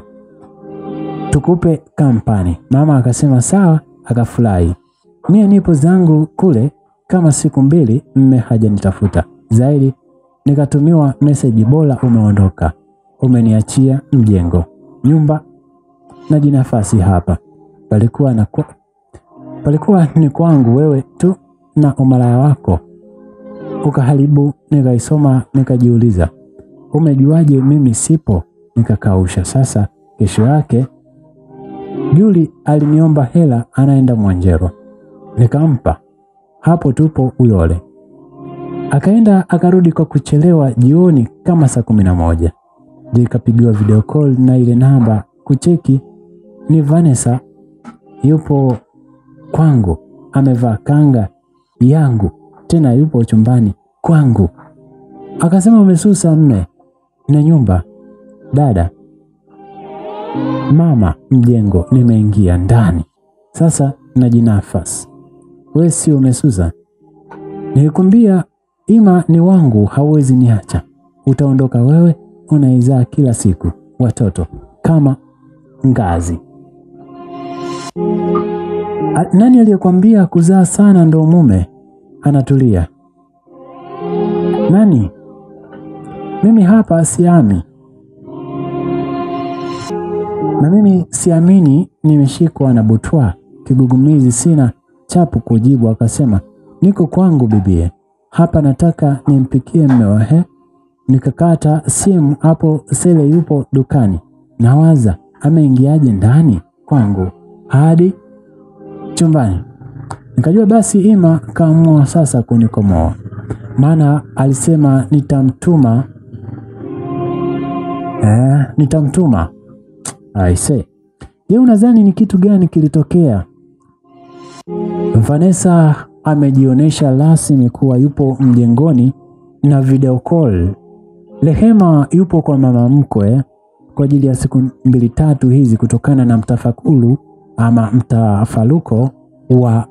A: tukupe kampani. Mama akasema sawa, akafurahi. Mimi nipo zangu kule kama siku 2, mme hajanitafuta zaidi. Nikatumiwa message, bora umeondoka, umeniachia mjengo, nyumba na jinafasi hapa. Palikuwa ni kwangu, wewe tu na umalaya wako ukaharibu. Nikaisoma nikajiuliza, umejuaje mimi sipo? Nikakausha. Sasa kesho yake Juli aliniomba hela, anaenda Mwanjero. Nikampa. Hapo tupo Uyole. Akaenda akarudi kwa kuchelewa. Jioni kama saa 11 nikapigiwa video call na ile namba kucheki ni Vanessa, yupo kwangu, amevaa kanga yangu, tena yupo chumbani kwangu. Akasema umesusa mme na nyumba dada. Mama mjengo, nimeingia ndani sasa najinafasi. Wewe si umesusa? Nilikwambia Ima ni wangu, hawezi niacha. Utaondoka wewe, unaizaa kila siku watoto kama ngazi. Nani aliyekwambia kuzaa sana ndo mume anatulia? Nani? Mimi hapa siami. Na mimi siamini, nimeshikwa na butwa kigugumizi, sina chapu kujibu. Akasema niko kwangu bibie, hapa nataka nimpikie mmewe. Nikakata simu hapo. Sele yupo dukani, nawaza ameingiaje ndani kwangu hadi chumbani. Nikajua basi Ima kaamua sasa kunikomoa, maana alisema nitamtuma. Aise, je, unadhani ni kitu gani kilitokea? Vanessa amejionesha rasmi kuwa yupo mjengoni na video call. Rehema yupo kwa mama mkwe kwa ajili ya siku 2-3 hizi, kutokana na mtafakuru ama mtafaruko wa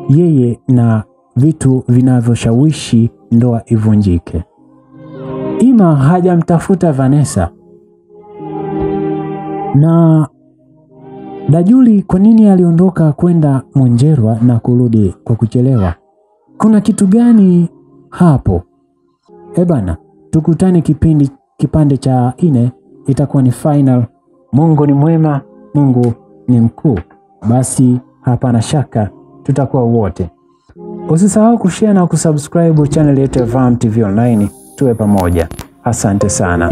A: yeye na vitu vinavyoshawishi ndoa ivunjike. Ima hajamtafuta Vanessa. Na Dajuli kwa nini aliondoka kwenda Mwanjerwa na kurudi kwa kuchelewa? Kuna kitu gani hapo? Bana, tukutane kipande cha 4, itakuwa ni final. Mungu ni mwema, Mungu ni mkuu. Basi hapana shaka tutakuwa wote. Usisahau kushare na kusubscribe channel yetu ya Vam TV Online. Tuwe pamoja. Asante sana.